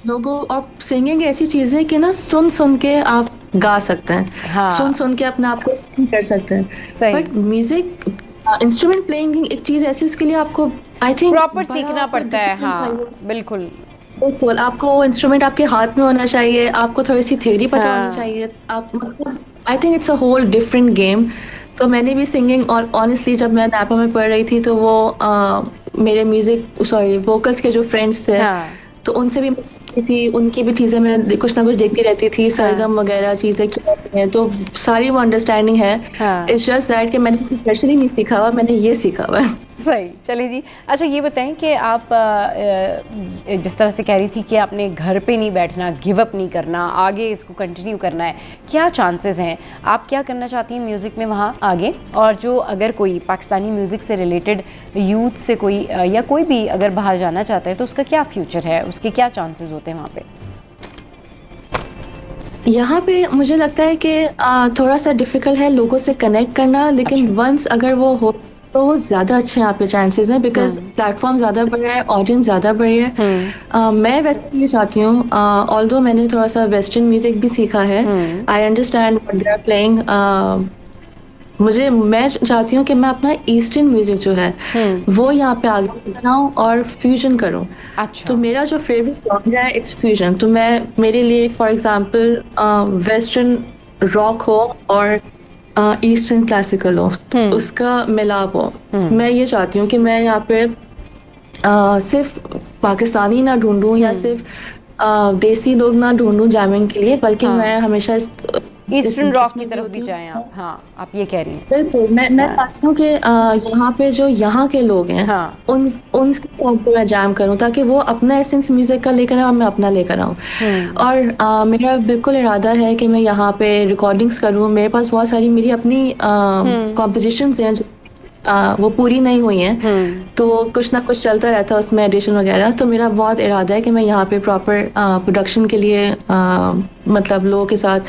लोगों और सिंगिंग ऐसी चीज़ है कि ना सुन के आप गा सकते हैं, सुन के अपने आप को सिंग कर सकते हैं। बट म्यूजिक इंस्ट्रूमेंट प्लेइंग एक चीज ऐसी, उसके लिए आपको आई थिंक प्रॉपर सीखना पड़ता है। बिल्कुल बिल्कुल, आपको वो इंस्ट्रूमेंट आपके हाथ में होना चाहिए, आपको थोड़ी सी थ्योरी पता होनी चाहिए। आप मतलब I think it's a whole different game. तो मैंने भी सिंगिंग और ऑनेस्टली जब मैं नैपा में पढ़ रही थी तो वो मेरे वोकल्स के जो फ्रेंड्स थे तो उनसे भी थी, उनकी भी चीज़ें मैं कुछ ना कुछ देखती रहती थी, सरगम वगैरह चीज़ें क्या होती हैं, तो सारी वो अंडरस्टैंडिंग है। इट्स जस्ट दैट कि मैंने प्रोफेशनली नहीं सीखा हुआ, मैंने ये सीखा हुआ है। सही। चलिए जी, अच्छा ये बताएं कि आप जिस तरह से कह रही थी कि आपने घर पे नहीं बैठना, गिव अप नहीं करना, आगे इसको कंटिन्यू करना है, क्या चांसेस हैं? आप क्या करना चाहती हैं म्यूज़िक में वहाँ आगे? और जो अगर कोई पाकिस्तानी म्यूज़िक से रिलेटेड यूथ से कोई या कोई भी अगर बाहर जाना चाहता है तो उसका क्या फ्यूचर है, उसके क्या चांसेस होते हैं वहाँ पे? यहाँ पे मुझे लगता है कि थोड़ा सा डिफ़िकल्ट है लोगों से कनेक्ट करना, लेकिन वंस अगर वो हो तो वो ज़्यादा अच्छे यहाँ पे चांसेस हैं, बिकॉज प्लेटफॉर्म ज़्यादा बढ़ रहा है, ऑडियंस ज़्यादा बढ़ी है। मैं वैसे ये चाहती हूँ, ऑल्दो मैंने थोड़ा सा वेस्टर्न म्यूज़िक भी सीखा है, I understand what they are playing. मैं चाहती हूँ कि मैं अपना ईस्टर्न म्यूजिक जो है वो यहाँ पे आगे बनाऊँ और फ्यूजन करूँ। अच्छा। तो मेरा जो फेवरेट जॉनर है इट्स फ्यूजन। तो मेरे लिए फॉर एग्जांपल वेस्टर्न रॉक हो और ईस्टर्न क्लासिकल हो, उसका मिलाप हो। मैं ये चाहती हूँ कि मैं यहाँ पे सिर्फ पाकिस्तानी ना ढूंढूं या सिर्फ देसी लोग ना ढूंढूं जैमिंग के लिए, बल्कि मैं हमेशा ईस्टर्न रॉक की तरफ भी जाएं आप। हाँ, आप ये कह रही हैं। बिल्कुल, मैं चाहती हूँ कि यहाँ पे जो यहाँ के लोग हैं उनके साथ भी मैं जैम करूँ, ताकि वो अपना एसेंस म्यूजिक का लेकर आए और मैं अपना लेकर आऊँ। और मेरा बिल्कुल इरादा है कि मैं यहाँ पे रिकॉर्डिंग्स करूँ। मेरे पास बहुत सारी मेरी अपनी कॉम्पोजिशंस हैं जो वो पूरी नहीं हुई हैं, तो कुछ ना कुछ चलता रहता है उसमें एडिशन वगैरह। तो मेरा बहुत इरादा है कि मैं यहाँ पे प्रॉपर प्रोडक्शन के लिए मतलब लोगों के साथ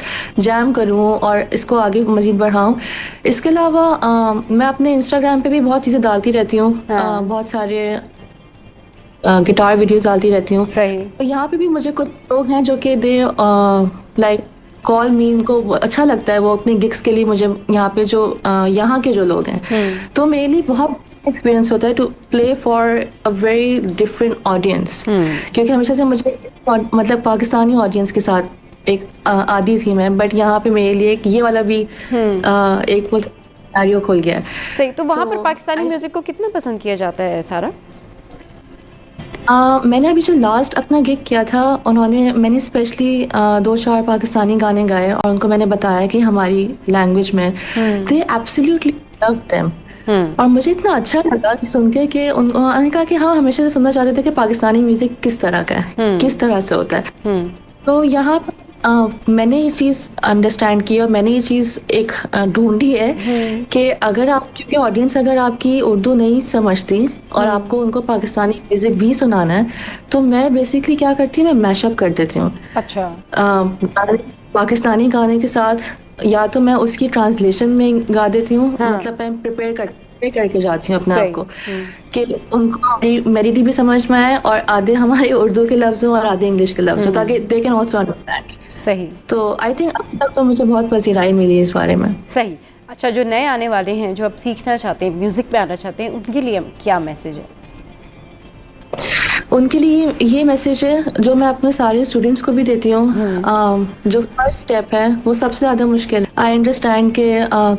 जैम करूँ और इसको आगे मज़ीद बढ़ाऊँ। इसके अलावा मैं अपने इंस्टाग्राम पे भी बहुत चीज़ें डालती रहती हूँ, बहुत सारे गिटार वीडियोस डालती रहती हूँ। सही। तो यहाँ पे भी मुझे कुछ लोग हैं जो कि दे लाइक कॉल मी, उनको अच्छा लगता है, वो अपने गिग्स के लिए मुझे यहाँ पे जो यहाँ के जो लोग हैं, तो मेरे लिए बहुत एक्सपीरियंस होता है to play for a very different audience, क्योंकि हमेशा से मुझे मतलब पाकिस्तानी ऑडियंस के साथ एक आदी थी मैं, बट यहाँ पे मेरे लिए ये वाला भी एक सिनेरियो खुल गया। सही। तो वहाँ पर पाकिस्तानी म्यूजिक को कितना पसंद किया जाता है सारा? मैंने अभी जो लास्ट अपना गिग किया था, मैंने स्पेशली 2-4 पाकिस्तानी गाने गाए और उनको मैंने बताया कि हमारी लैंग्वेज में, दे एब्सोल्युटली लव देम। और मुझे इतना अच्छा लगा कि सुन के कि उन्होंने कहा कि हाँ, हमेशा से सुनना चाहते थे कि पाकिस्तानी म्यूजिक किस तरह का है, किस तरह से होता है। तो यहाँ पर मैंने ये चीज़ अंडरस्टैंड की और मैंने ये चीज़ एक ढूंढी है कि अगर आप, क्योंकि ऑडियंस अगर आपकी उर्दू नहीं समझती और आपको उनको पाकिस्तानी म्यूजिक भी सुनाना है, तो मैं बेसिकली क्या करती हूँ, मैं मैशअप कर देती हूँ। अच्छा। पाकिस्तानी गाने के साथ या तो मैं उसकी ट्रांसलेशन में गा देती हूँ, मतलब मैं प्रिपेयर करके जाती हूँ अपने आप को कि उनको मेलोडी भी समझ में आए और आधे हमारे उर्दू के लफ्ज़ हों और आधे इंग्लिश के लफ्ज़ हों, ताकि दे कैन आल्सो अंडरस्टैंड। सही। तो आई थिंक अब तक तो मुझे बहुत पसीराई मिली इस बारे में। सही। अच्छा, जो नए आने वाले हैं, जो अब सीखना चाहते हैं, म्यूजिक पे आना चाहते हैं, उनके लिए क्या मैसेज है? उनके लिए ये मैसेज है जो मैं अपने सारे स्टूडेंट्स को भी देती हूँ, जो फर्स्ट स्टेप है वो सबसे ज़्यादा मुश्किल है। आई अंडरस्टैंड कि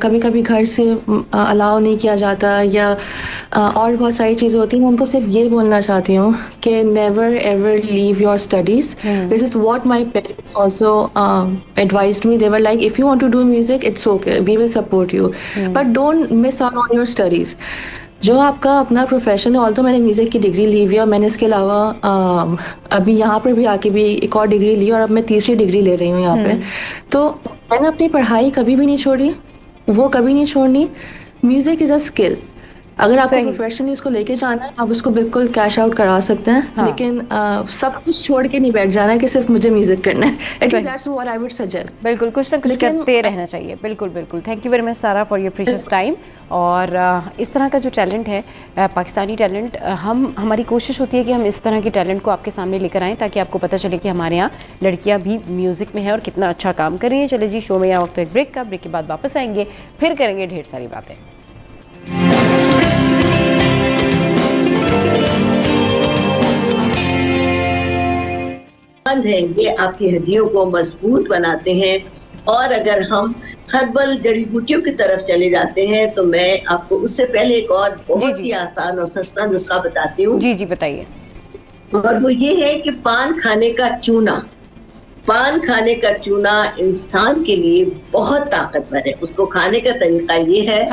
कभी कभी घर से अलाउ नहीं किया जाता या और बहुत सारी चीज़ें होती हैं। मैं उनको सिर्फ ये बोलना चाहती हूँ कि never ever leave your studies. This is what my parents also advised me. They were like, if you want to do music, it's okay, we will support you, but don't miss out on your studies. जो आपका अपना profession है, although मैंने music की degree ली हुई है और मैंने इसके अलावा अभी यहाँ पर भी आके भी एक और डिग्री ली और अब मैं तीसरी डिग्री ले रही हूँ यहाँ पे। तो मैंने अपनी पढ़ाई कभी भी नहीं छोड़ी, वो कभी नहीं छोड़नी। Music is a skill. अगर आपको प्रोफेशनली उसको लेके जाना है, आप उसको बिल्कुल कैश आउट करा सकते हैं, लेकिन सब कुछ छोड़ के नहीं बैठ जाना है कि सिर्फ मुझे म्यूजिक करना है। At least that's what I would suggest. बिल्कुल, कुछ ना कुछ करते रहना चाहिए। बिल्कुल बिल्कुल। थैंक यू वेरी मच सारा फॉर योर प्रीशियस टाइम। और इस तरह का जो टैलेंट है, पाकिस्तानी टैलेंट, हमारी कोशिश होती है कि हम इस तरह के टैलेंट को आपके सामने लेकर आएँ, ताकि आपको पता चले कि हमारे यहाँ लड़कियाँ भी म्यूज़िक में हैं और कितना अच्छा काम कर रही हैं। चले जी, शो में यहाँ वक्त एक ब्रेक का, ब्रेक के बाद वापस आएंगे, फिर करेंगे ढेर सारी बातें। हैं, ये आपकी हड्डियों को मजबूत बनाते हैं। और अगर हम हर्बल जड़ी बूटियों की तरफ चले जाते हैं, तो मैं आपको उससे पहले एक और बहुत ही आसान और सस्ता नुस्खा बताती हूँ। जी जी, बताइए। और वो ये है कि पान खाने का चूना इंसान के लिए बहुत ताकतवर है। उसको खाने का तरीका ये है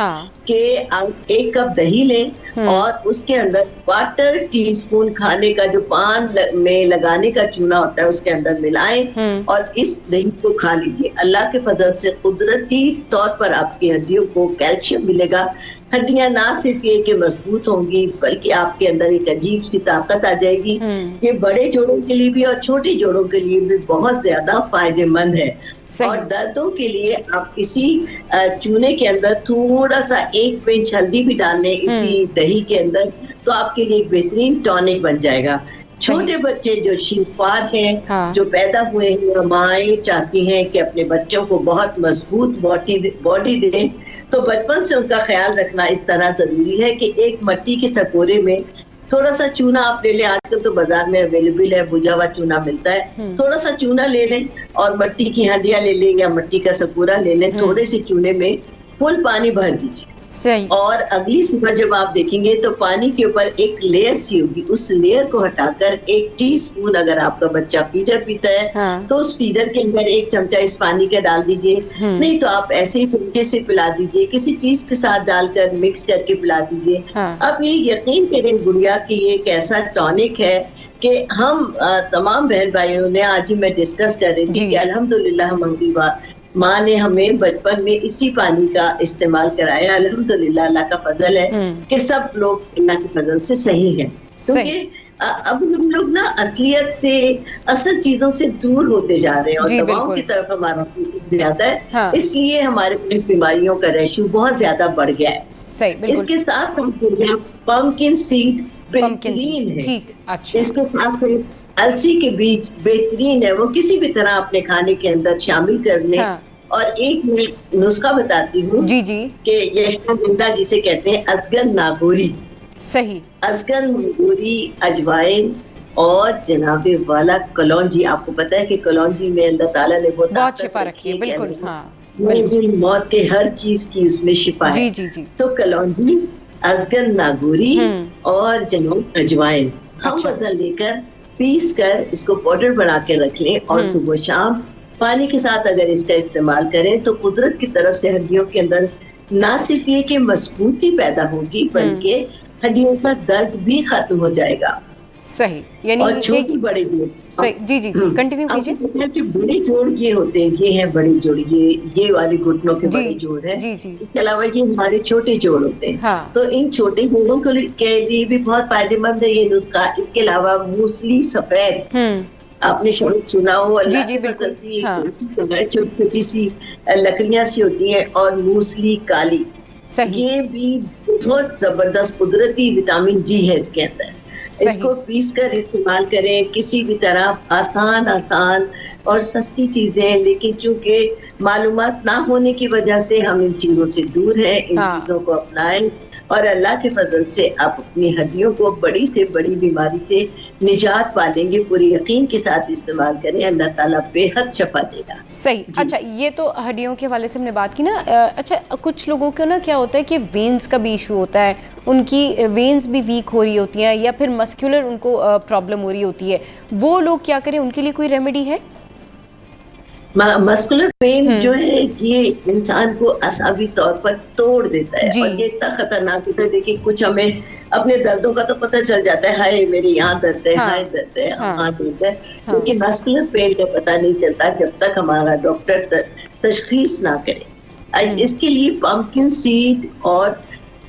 कि आप 1 कप दही लें और उसके अंदर 1/4 टीस्पून खाने का जो पान में लगाने का चूना होता है उसके अंदर मिलाएं और इस दही को खा लीजिए। अल्लाह के फजल से कुदरती तौर पर आपकी हड्डियों को कैल्शियम मिलेगा। हड्डियां ना सिर्फ ये कि मजबूत होंगी, बल्कि आपके अंदर एक अजीब सी ताकत आ जाएगी। ये बड़े जोड़ों के लिए भी और छोटे जोड़ों के लिए भी बहुत ज्यादा फायदेमंद है। और दर्दों के लिए आप इसी चूने के अंदर थोड़ा सा 1 पिंच हल्दी भी डाल लें इसी दही के अंदर, तो आपके लिए एक बेहतरीन टॉनिक बन जाएगा। छोटे बच्चे जो शीतवार हैं, जो पैदा हुए हैं, माएँ चाहती हैं कि अपने बच्चों को बहुत मजबूत बॉडी दें, तो बचपन से उनका ख्याल रखना इस तरह जरूरी है कि एक मिट्टी के सकोरे में थोड़ा सा चूना आप ले लें। आजकल तो बाजार में अवेलेबल है, भुजा हुआ चूना मिलता है। थोड़ा सा चूना ले लें और मिट्टी की हंडिया ले लें या मिट्टी का सकोरा ले लें। थोड़े से चूने में फुल पानी भर दीजिए। और अगली सुबह जब आप देखेंगे तो पानी के ऊपर एक लेयर सी होगी। उस लेयर को हटाकर 1 टीस्पून, अगर आपका बच्चा पीजर पीता है तो उस पीजर के अंदर 1 चमचा इस पानी का डाल दीजिए। नहीं तो आप ऐसे ही चमचे से पिला दीजिए, किसी चीज के साथ डालकर मिक्स करके पिला दीजिए। अब ये यकीन करें गुड़िया की ये एक ऐसा टॉनिक है कि हम तमाम बहन भाइयों ने, आज ही मैं डिस्कस कर रही थी कि अल्हम्दुलिल्लाह माँ ने हमें बचपन में इसी पानी का इस्तेमाल कराया। अल्हम्दुलिल्लाह, अल्लाह का फजल है कि सब लोग अल्लाह के फजल से सही हैं। क्योंकि अब हम लोग ना असलियत से, असल चीजों से दूर होते जा रहे हैं और दवाओं की तरफ हमारा फोकस ज्यादा है। हाँ। इसलिए हमारे पास बीमारियों का रेशो बहुत ज्यादा बढ़ गया है। सही, इसके साथ हम पम्पकिन सीड बेहतरीन है। ठीक, अच्छा। इसके साथ से अलसी के बीज बेहतरीन है, वो किसी भी तरह अपने खाने के अंदर शामिल कर लें। हाँ। और एक मैं नुस्खा बताती हूँ जी जी कि यशमानंदा जिसे कहते हैं अजगन नागोरी। सही, अजगन नागोरी, अजवाइन और जनाबे वाला कलौंजी। आपको पता है कि कलौंजी में अल्लाह ताला ने बहुत शिफा रखी है। बिल्कुल, हाँ, मौत के हर चीज की उसमें शिफा है। जी जी। तो कलौंजी, अजगन नागोरी और जनाब अजवाइन हम वजन लेकर पीस कर इसको पाउडर बना के रख लें और सुबह शाम पानी के साथ अगर इसका इस्तेमाल करें तो कुदरत की तरफ से हड्डियों के अंदर ना सिर्फ ये कि मजबूती पैदा होगी बल्कि हड्डियों का दर्द भी खत्म हो जाएगा। सही, यानी और छोटे बड़े जोड़। सही, जी जी जी, कंटिन्यू कीजिए। बड़े जोड़ ये होते हैं, ये है बड़े जोड़, ये वाले घुटनों के बड़े जोड़ है। जी जी। इसके अलावा ये हमारे छोटे जोड़ होते हैं। हाँ। तो इन छोटे जोड़ों के लिए भी बहुत फायदेमंद है ये नुस्खा। इसके अलावा मूसली सफेद, आपने शायद सुना हो, जी जी बिल्कुल, छोटी छोटी सी लकड़ियां सी होती हैं, और मूसली काली, ये भी बहुत जबरदस्त कुदरती विटामिन जी है इसके अंदर। इसको पीस कर इस्तेमाल करें किसी भी तरह, आसान और सस्ती चीजें, लेकिन चूंकि मालूमात ना होने की वजह से हम इन चीजों से दूर हैं। इन चीजों को अपनाएं और अल्लाह के फजल से आप अपनी हड्डियों को बड़ी से बड़ी बीमारी से निजात पालेंगे। पूरे यकीन के साथ इस्तेमाल करें, अल्लाह ताला बेहद शफा देगा। सही, अच्छा, ये तो हड्डियों के हवाले से हमने बात की ना। अच्छा, कुछ लोगों को ना क्या होता है कि वेन्स का भी इशू होता है, उनकी वेन्स भी वीक हो रही होती हैं या फिर मस्कुलर उनको प्रॉब्लम हो रही होती है, वो लोग क्या करें, उनके लिए कोई रेमेडी है? मस्कुलर पेन जो है ये इंसान को असाबी तौर पर तोड़ देता है और ये इतना खतरनाक होता है। देखिए, कुछ हमें अपने दर्दों का तो पता चल जाता है, हाय मेरे यहाँ दर्द है, हाय दर्द है, वहाँ दर्द है, क्योंकि मस्कुलर पेन का पता नहीं चलता जब तक हमारा डॉक्टर तशखीस ना करे। इसके लिए पम्पकिन सीड और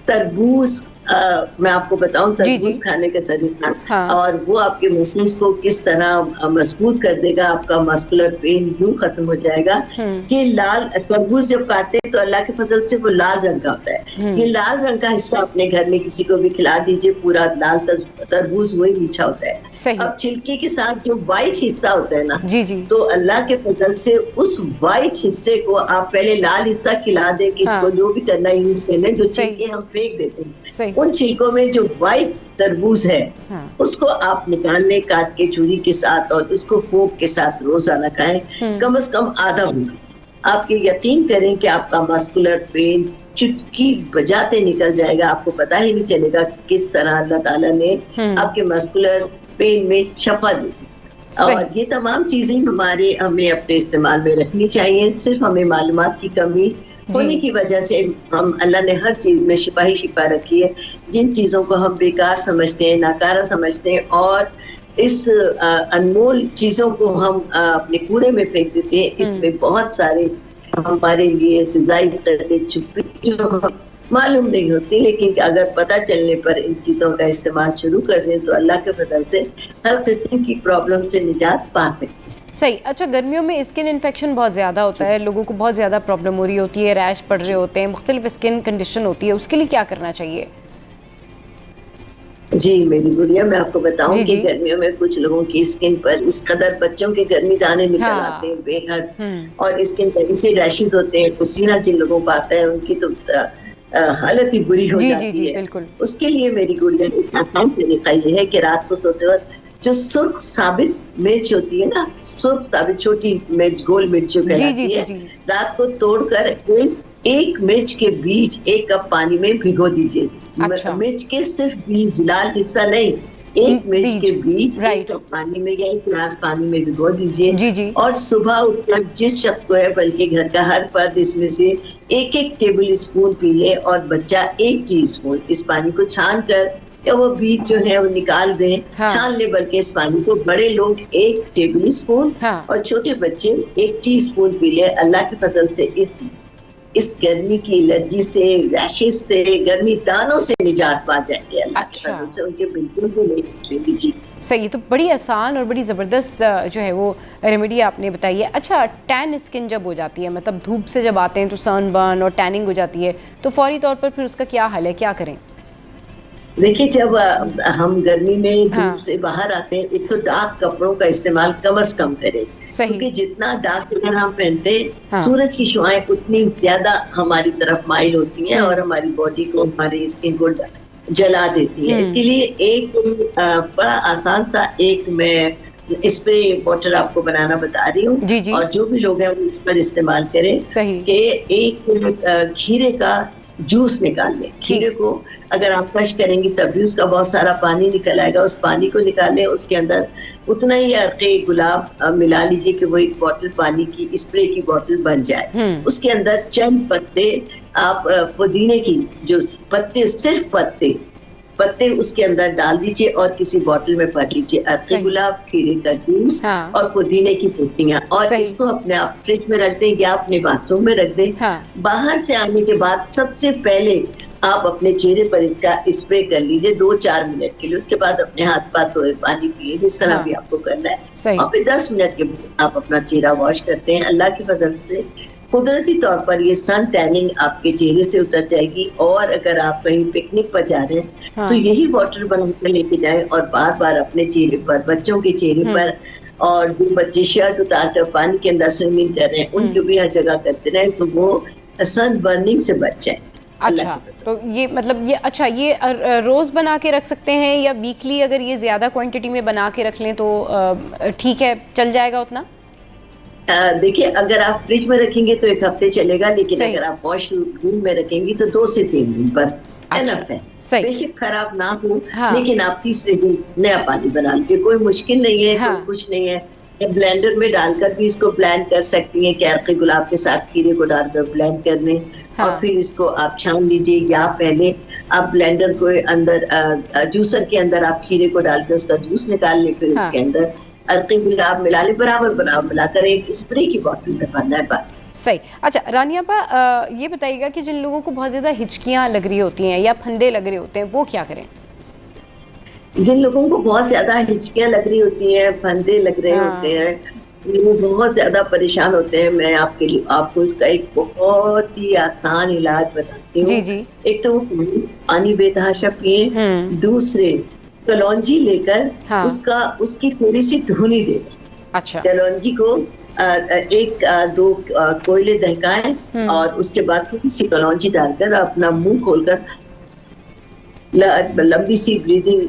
तरबूज, मैं आपको बताऊं तरबूज खाने का तरीका। हाँ। और वो आपके मसल्स को किस तरह मजबूत कर देगा, आपका मस्कुलर पेन यूं खत्म हो जाएगा कि लाल तरबूज जब काटते हैं तो अल्लाह के फजल से वो लाल रंग का होता है। ये लाल रंग का हिस्सा अपने घर में किसी को भी खिला दीजिए, पूरा लाल तरबूज वही मीठा होता है। अब छिलके के साथ जो व्हाइट हिस्सा होता है ना, जी जी, तो अल्लाह के फजल से उस व्हाइट हिस्से को आप पहले लाल हिस्सा खिला दें, किसको जो भी करना यूज करना, जो छिलके हम फेंक देते हैं, उन छिलकों में जो व्हाइट तरबूज है उसको आप निकाल लें काट के छुरी के साथ, और इसको फोक के साथ रोजाना खाएं, कम से कम आधा घंटा। आप ये यकीन करें कि आपका मस्कुलर पेन चुटकी बजाते निकल जाएगा, आपको पता ही नहीं चलेगा किस तरह अल्लाह ताला ने आपके मस्कुलर पेन में शफा दी। और ये तमाम चीजें हमें अपने इस्तेमाल में रखनी चाहिए। सिर्फ हमें मालूमात की कमी होने की वजह से अल्लाह ने हर चीज में शिफा ही शिफा रखी है। जिन चीजों को हम बेकार समझते हैं, नाकारा समझते हैं, और इस अनमोल चीजों को हम अपने कूड़े में फेंक देते हैं, इसमें बहुत सारे हमारे लिए ग़िज़ाई छुपी जो मालूम नहीं होती, लेकिन अगर पता चलने पर इन चीजों का इस्तेमाल शुरू कर दें तो अल्लाह के फजल से हर किस्म की प्रॉब्लम से निजात पा सकते हैं। सही, अच्छा, गर्मियों में स्किन इन्फेक्शन बहुत ज़्यादा होता है, लोगों को बहुत ज़्यादा प्रॉब्लम हो रही होती है, रैश पड़ रहे होते हैं, मुख्तलिफ स्किन कंडीशन होती है, उसके लिए क्या करना चाहिए? जी मेरी गुड़िया, मैं आपको बताऊं कि गर्मियों में कुछ लोगों की स्किन पर इस कदर बच्चों के गर्मी दाने निकल आते हैं बेहद, और स्किन पर ऐसे रैशेस होते हैं, पसीना जिन लोगों को आता है उनकी तो हालत ही बुरी हो जाती है। उसके लिए मेरी गुड़िया का आसान तरीका ये है कि रात को सोते वक्त जो सुर्ख साबित मिर्च होती है ना, सुर्ख साबित छोटी मिर्च, गोल मिर्च कहलाती है, रात को तोड़कर एक मिर्च के बीज 1 कप पानी में भिगो दीजिए। अच्छा। मिर्च के सिर्फ बीज, लाल हिस्सा नहीं, एक मिर्च के बीज 1 कप पानी में या 1 गिलास पानी में भिगो दीजिए। और सुबह उठकर जिस शख्स को है, बल्कि घर का हर फर्द इसमें से 1-1 टेबल स्पून पी ले, और बच्चा 1 टीस्पून इस पानी को छान कर या वो बीज जो है वो निकाल दें, हाँ। छान ले बल्कि इस पानी को। बड़े लोग 1 टेबल स्पून हाँ। और छोटे बच्चे 1 टीस्पून पी ले। अल्लाह की फजल से इस गर्मी की एलर्जी से, रैशेस से, गर्मी दानों से निजात पा जाएंगे अल्लाह की फजल से। उनके बिल्कुल भी नहीं लीजिए। सही, तो बड़ी आसान और बड़ी ज़बरदस्त जो है वो रेमेडी आपने बताई है। अच्छा, टैन स्किन जब हो जाती है, मतलब धूप से जब आते हैं तो सनबर्न और टैनिंग हो जाती है, तो फौरी तौर पर फिर उसका क्या हल है, क्या करें? देखिए, जब हम गर्मी में हाँ। धूप से बाहर आते हैं, एक तो डार्क कपड़ों का इस्तेमाल कम से कम करें। सही। क्योंकि जितना डार्क कलर हम पहनते हैं, हाँ। सूरज की शुआएं उतनी ज्यादा हमारी तरफ माइल होती हैं और हमारी बॉडी को, हमारी स्किन को जला देती है। इसके लिए एक बड़ा आसान सा एक मैं स्प्रे वाटर आपको बनाना बता रही हूँ। जी जी। और जो भी लोग हैं वो इस पर इस्तेमाल करें। सही। कि एक खीरे का जूस निकाल लें। खीरे को अगर आप क्रश करेंगी तब भी उसका बहुत सारा पानी निकल आएगा। उस पानी को निकाल लें, उसके अंदर उतना ही अर्के गुलाब मिला लीजिए कि वो एक बोतल पानी की, स्प्रे की बोतल बन जाए। उसके अंदर चंद पत्ते आप पुदीने की जो पत्ते, सिर्फ पत्ते उसके अंदर डाल दीजिए और किसी बोतल में भर लीजिए। अर्के गुलाब, खीरे का जूस और पुदीने की पत्तियां, और इसको अपने आप फ्रिज में रख दें या अपने बाथरूम में रख दें। बाहर से आने के बाद सबसे पहले आप अपने चेहरे पर इसका स्प्रे कर लीजिए 2-4 मिनट के लिए। उसके बाद अपने हाथ पाथ धोए, पानी पिए, जिस तरह भी आपको करना है। और फिर 10 मिनट के बाद आप अपना चेहरा वॉश करते हैं। अल्लाह की फजल से कुदरती तौर पर ये सन टैनिंग आपके चेहरे से उतर जाएगी। और अगर आप कहीं पिकनिक पर जा रहे हैं तो यही वाटर बनाकर लेके जाएं और बार बार अपने चेहरे पर, बच्चों के चेहरे पर, और जो बच्चे शर्ट उतार कर पानी के अंदर स्विमिंग कर रहे हैं उनको भी हर जगह करते रहे तो वो सन बर्निंग से बच जाए। अच्छा, तो ये मतलब ये रोज बना के रख सकते हैं या वीकली अगर ये ज्यादा क्वांटिटी में बना के रख लें तो ठीक है, चल जाएगा उतना? देखिए, अगर आप फ्रिज में रखेंगे तो 1 हफ्ते चलेगा, लेकिन अगर आप वॉश रूम में रखेंगे तो 2 से 3 दिन बस एनफ है। बेशक खराब ना हो, लेकिन आप तीसरे दिन नया पानी बना लीजिए, कोई मुश्किल नहीं है। कोई कुछ नहीं है। ब्लेंडर में डालकर भी इसको ब्लेंड कर सकती हैं। कैरके गुलाब के साथ खीरे को डालकर ब्लेंड कर लें और फिर इसको आप छान लीजिए। या पहले आप ब्लेंडर को अंदर जूसर के अंदर आप खीरे को डालकर उसका जूस निकाल लें, फिर उसके अंदर अर्के गुलाब मिला ले, बराबर मिलाकर एक स्प्रे की बोतल में भरना है बस। सही। अच्छा रानिया पा, ये बताइएगा कि जिन लोगों को बहुत ज्यादा हिचकियां लग रही होती हैं या फंदे लग रहे होते हैं वो क्या करें? जिन लोगों को बहुत ज्यादा हिचकियां लग रही होती हैं, फंदे लग रहे होते हैं, वो बहुत ज्यादा परेशान होते हैं, मैं आपको इसका एक बहुत ही आसान इलाज बताती हूँ। जी जी। एक तो पानी बेतहाशा पिए, दूसरे कलौंजी लेकर उसकी थोड़ी सी धुनी दे। अच्छा। कलौंजी को 1-2 कोयले दहकाएं और उसके बाद थोड़ी सी कलौंजी डालकर अपना मुंह खोलकर लंबी सी ब्रीदिंग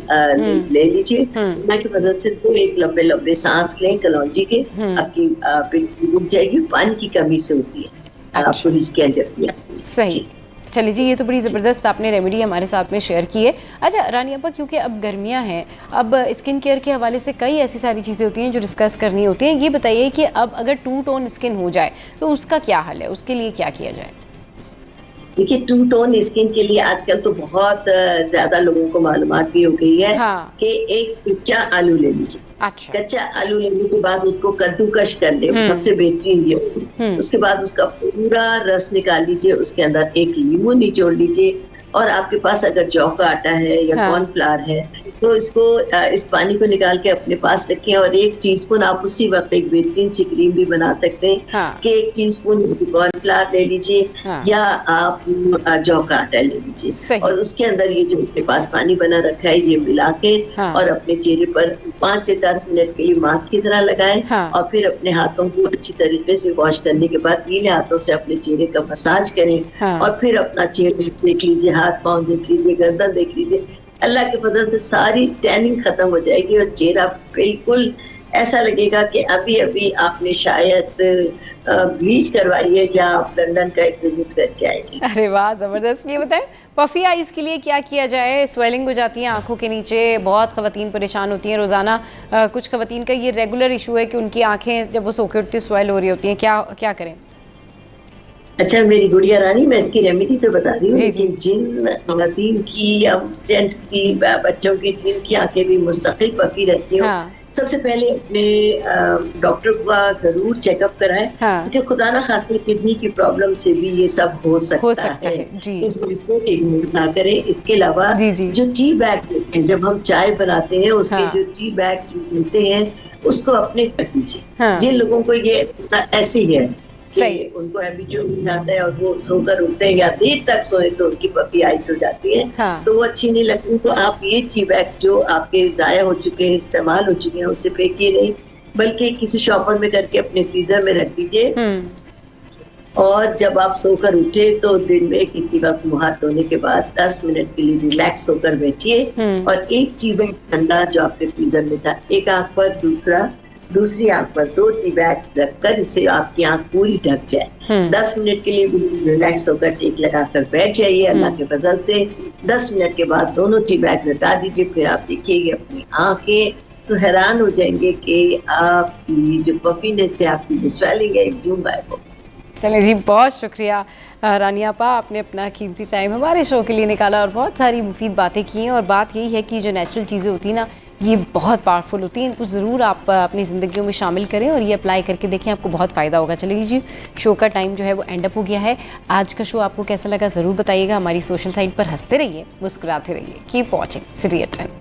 ले लीजिए। की वजह से तो एक लंबे लंबे सांस लें कलौंजी के, आपकी पेट रुक जाएगी। पानी की कमी से होती है आपको हिचकियां जब। सही। चलिए जी, ये तो बड़ी ज़बरदस्त आपने रेमेडी हमारे साथ में शेयर की है। अच्छा रानी अब्बा, क्योंकि अब गर्मियां हैं, अब स्किन केयर के हवाले से कई ऐसी सारी चीज़ें होती हैं जो डिस्कस करनी होती हैं। ये बताइए कि अब अगर 2 टोन स्किन हो जाए तो उसका क्या हल है, उसके लिए क्या किया जाए? देखिए, 2 टोन स्किन के लिए आजकल तो बहुत ज्यादा लोगों को मालूमात भी हो गई है कि एक कच्चा आलू ले लीजिए। अच्छा। कच्चा आलू लेने के बाद उसको कद्दूकश कर ले, सबसे बेहतरीन ये। उसके बाद उसका पूरा रस निकाल लीजिए, उसके अंदर एक नींबू निचोड़ लीजिए, और आपके पास अगर जौ का आटा है या कॉर्नफ्लावर है तो इसको इस पानी को निकाल के अपने पास रखें। और 1 टीस्पून आप उसी वक्त एक बेहतरीन सी क्रीम भी बना सकते हैं कि 1 टीस्पून कॉर्नफ्लावर ले लीजिए या आप जौ का आटा ले लीजिए, और उसके अंदर ये जो अपने पास पानी बना रखा है ये मिला के और अपने चेहरे पर 5 से 10 मिनट के लिए मास्क की तरह लगाएं। और फिर अपने हाथों को अच्छी तरीके से वॉश करने के बाद गीले हाथों से अपने चेहरे का मसाज करें और फिर अपना चेहरा देख लीजिए, हाथ पाँव देख लीजिए, गर्दन देख लीजिए। अल्लाह के फजल से सारी टैनिंग खत्म हो जाएगी और चेहरा बिल्कुल ऐसा लगेगा कि अभी अभी आपने शायद ब्लीच करवाई है या आप लंदन का एक विजिट करके आएंगे। अरे वाह, जबरदस्त। ये बताएं, पफी आइज के लिए क्या किया जाए? स्वेलिंग हो जाती है आंखों के नीचे, बहुत खवातीन परेशान होती हैं रोजाना। कुछ खवातीन का ये रेगुलर इशू है कि उनकी आंखें जब वो सो के उठती स्वेल हो रही होती हैं, क्या करें? अच्छा मेरी गुड़िया रानी, मैं इसकी रेमेडी तो बता रही हूँ, लेकिन जिन खवातीन की या जेंट्स की बच्चों की जिनकी आंखें भी मुस्तकिल पकी रहती हो, सबसे पहले अपने डॉक्टर का जरूर चेकअप कराएं, क्योंकि खुदा ना खास्ता किडनी की प्रॉब्लम से भी ये सब हो सकता है। इसको रिपोर्ट इग्नोर ना करें। इसके अलावा जो टी बैग हैं, जब हम चाय बनाते हैं उसके जो टी बैग्स मिलते हैं उसको अपने कर दीजिए। जिन लोगों को ये ऐसी है उनको हैबिचुअल हो जाता है और वो सोकर उठते हैं या देर तक सोए तो उनकी पपी आइस हो जाती है, तो वो अच्छी नहीं लगती। तो आप ये टी बैग्स जो आपके जाया हो चुके हैं, इस्तेमाल हो चुके हैं, उससे फेंकिए नहीं, बल्कि किसी शॉपर में करके अपने फ्रीजर में रख दीजिए। और जब आप सोकर उठे तो दिन में किसी वक्त मुंह हाथ धोने के बाद 10 मिनट के लिए रिलैक्स होकर बैठिए और एक टी बैग ठंडा जो आपके फ्रीजर में था, एक आंख पर, दूसरी आंख पर 2 टी बैग्स रखकर इससे आपकी आंख पूरी ढक जाए। 10 मिनट के लिए रिलैक्स होकर टेक लगाकर बैठ जाइए अल्लाह के फजल से। 10 मिनट के बाद दोनों टी बैग्स हटा दीजिए, फिर आप देखिएगा अपनी आंखें तो हैरान हो जाएंगे कि आपकी जो पफीनेस से आपकी जो स्वेलिंग है एकदम गायब हो। चलिए जी, बहुत शुक्रिया रानिया आपा, आपने अपना कीमती टाइम हमारे शो के लिए निकाला और बहुत सारी मुफीद बातें की हैं। और बात यही है कि जो नेचुरल चीज़ें होती हैं ना, ये बहुत पावरफुल होती हैं, इनको ज़रूर आप अपनी ज़िंदगियों में शामिल करें और ये अप्लाई करके देखें, आपको बहुत फ़ायदा होगा। चलिए जी, शो का टाइम जो है वो एंड अप हो गया है। आज का शो आपको कैसा लगा ज़रूर बताइएगा। हमारी सोशल साइट पर हंसते रहिए, मुस्कुराते रहिए। Keep watching city at 10।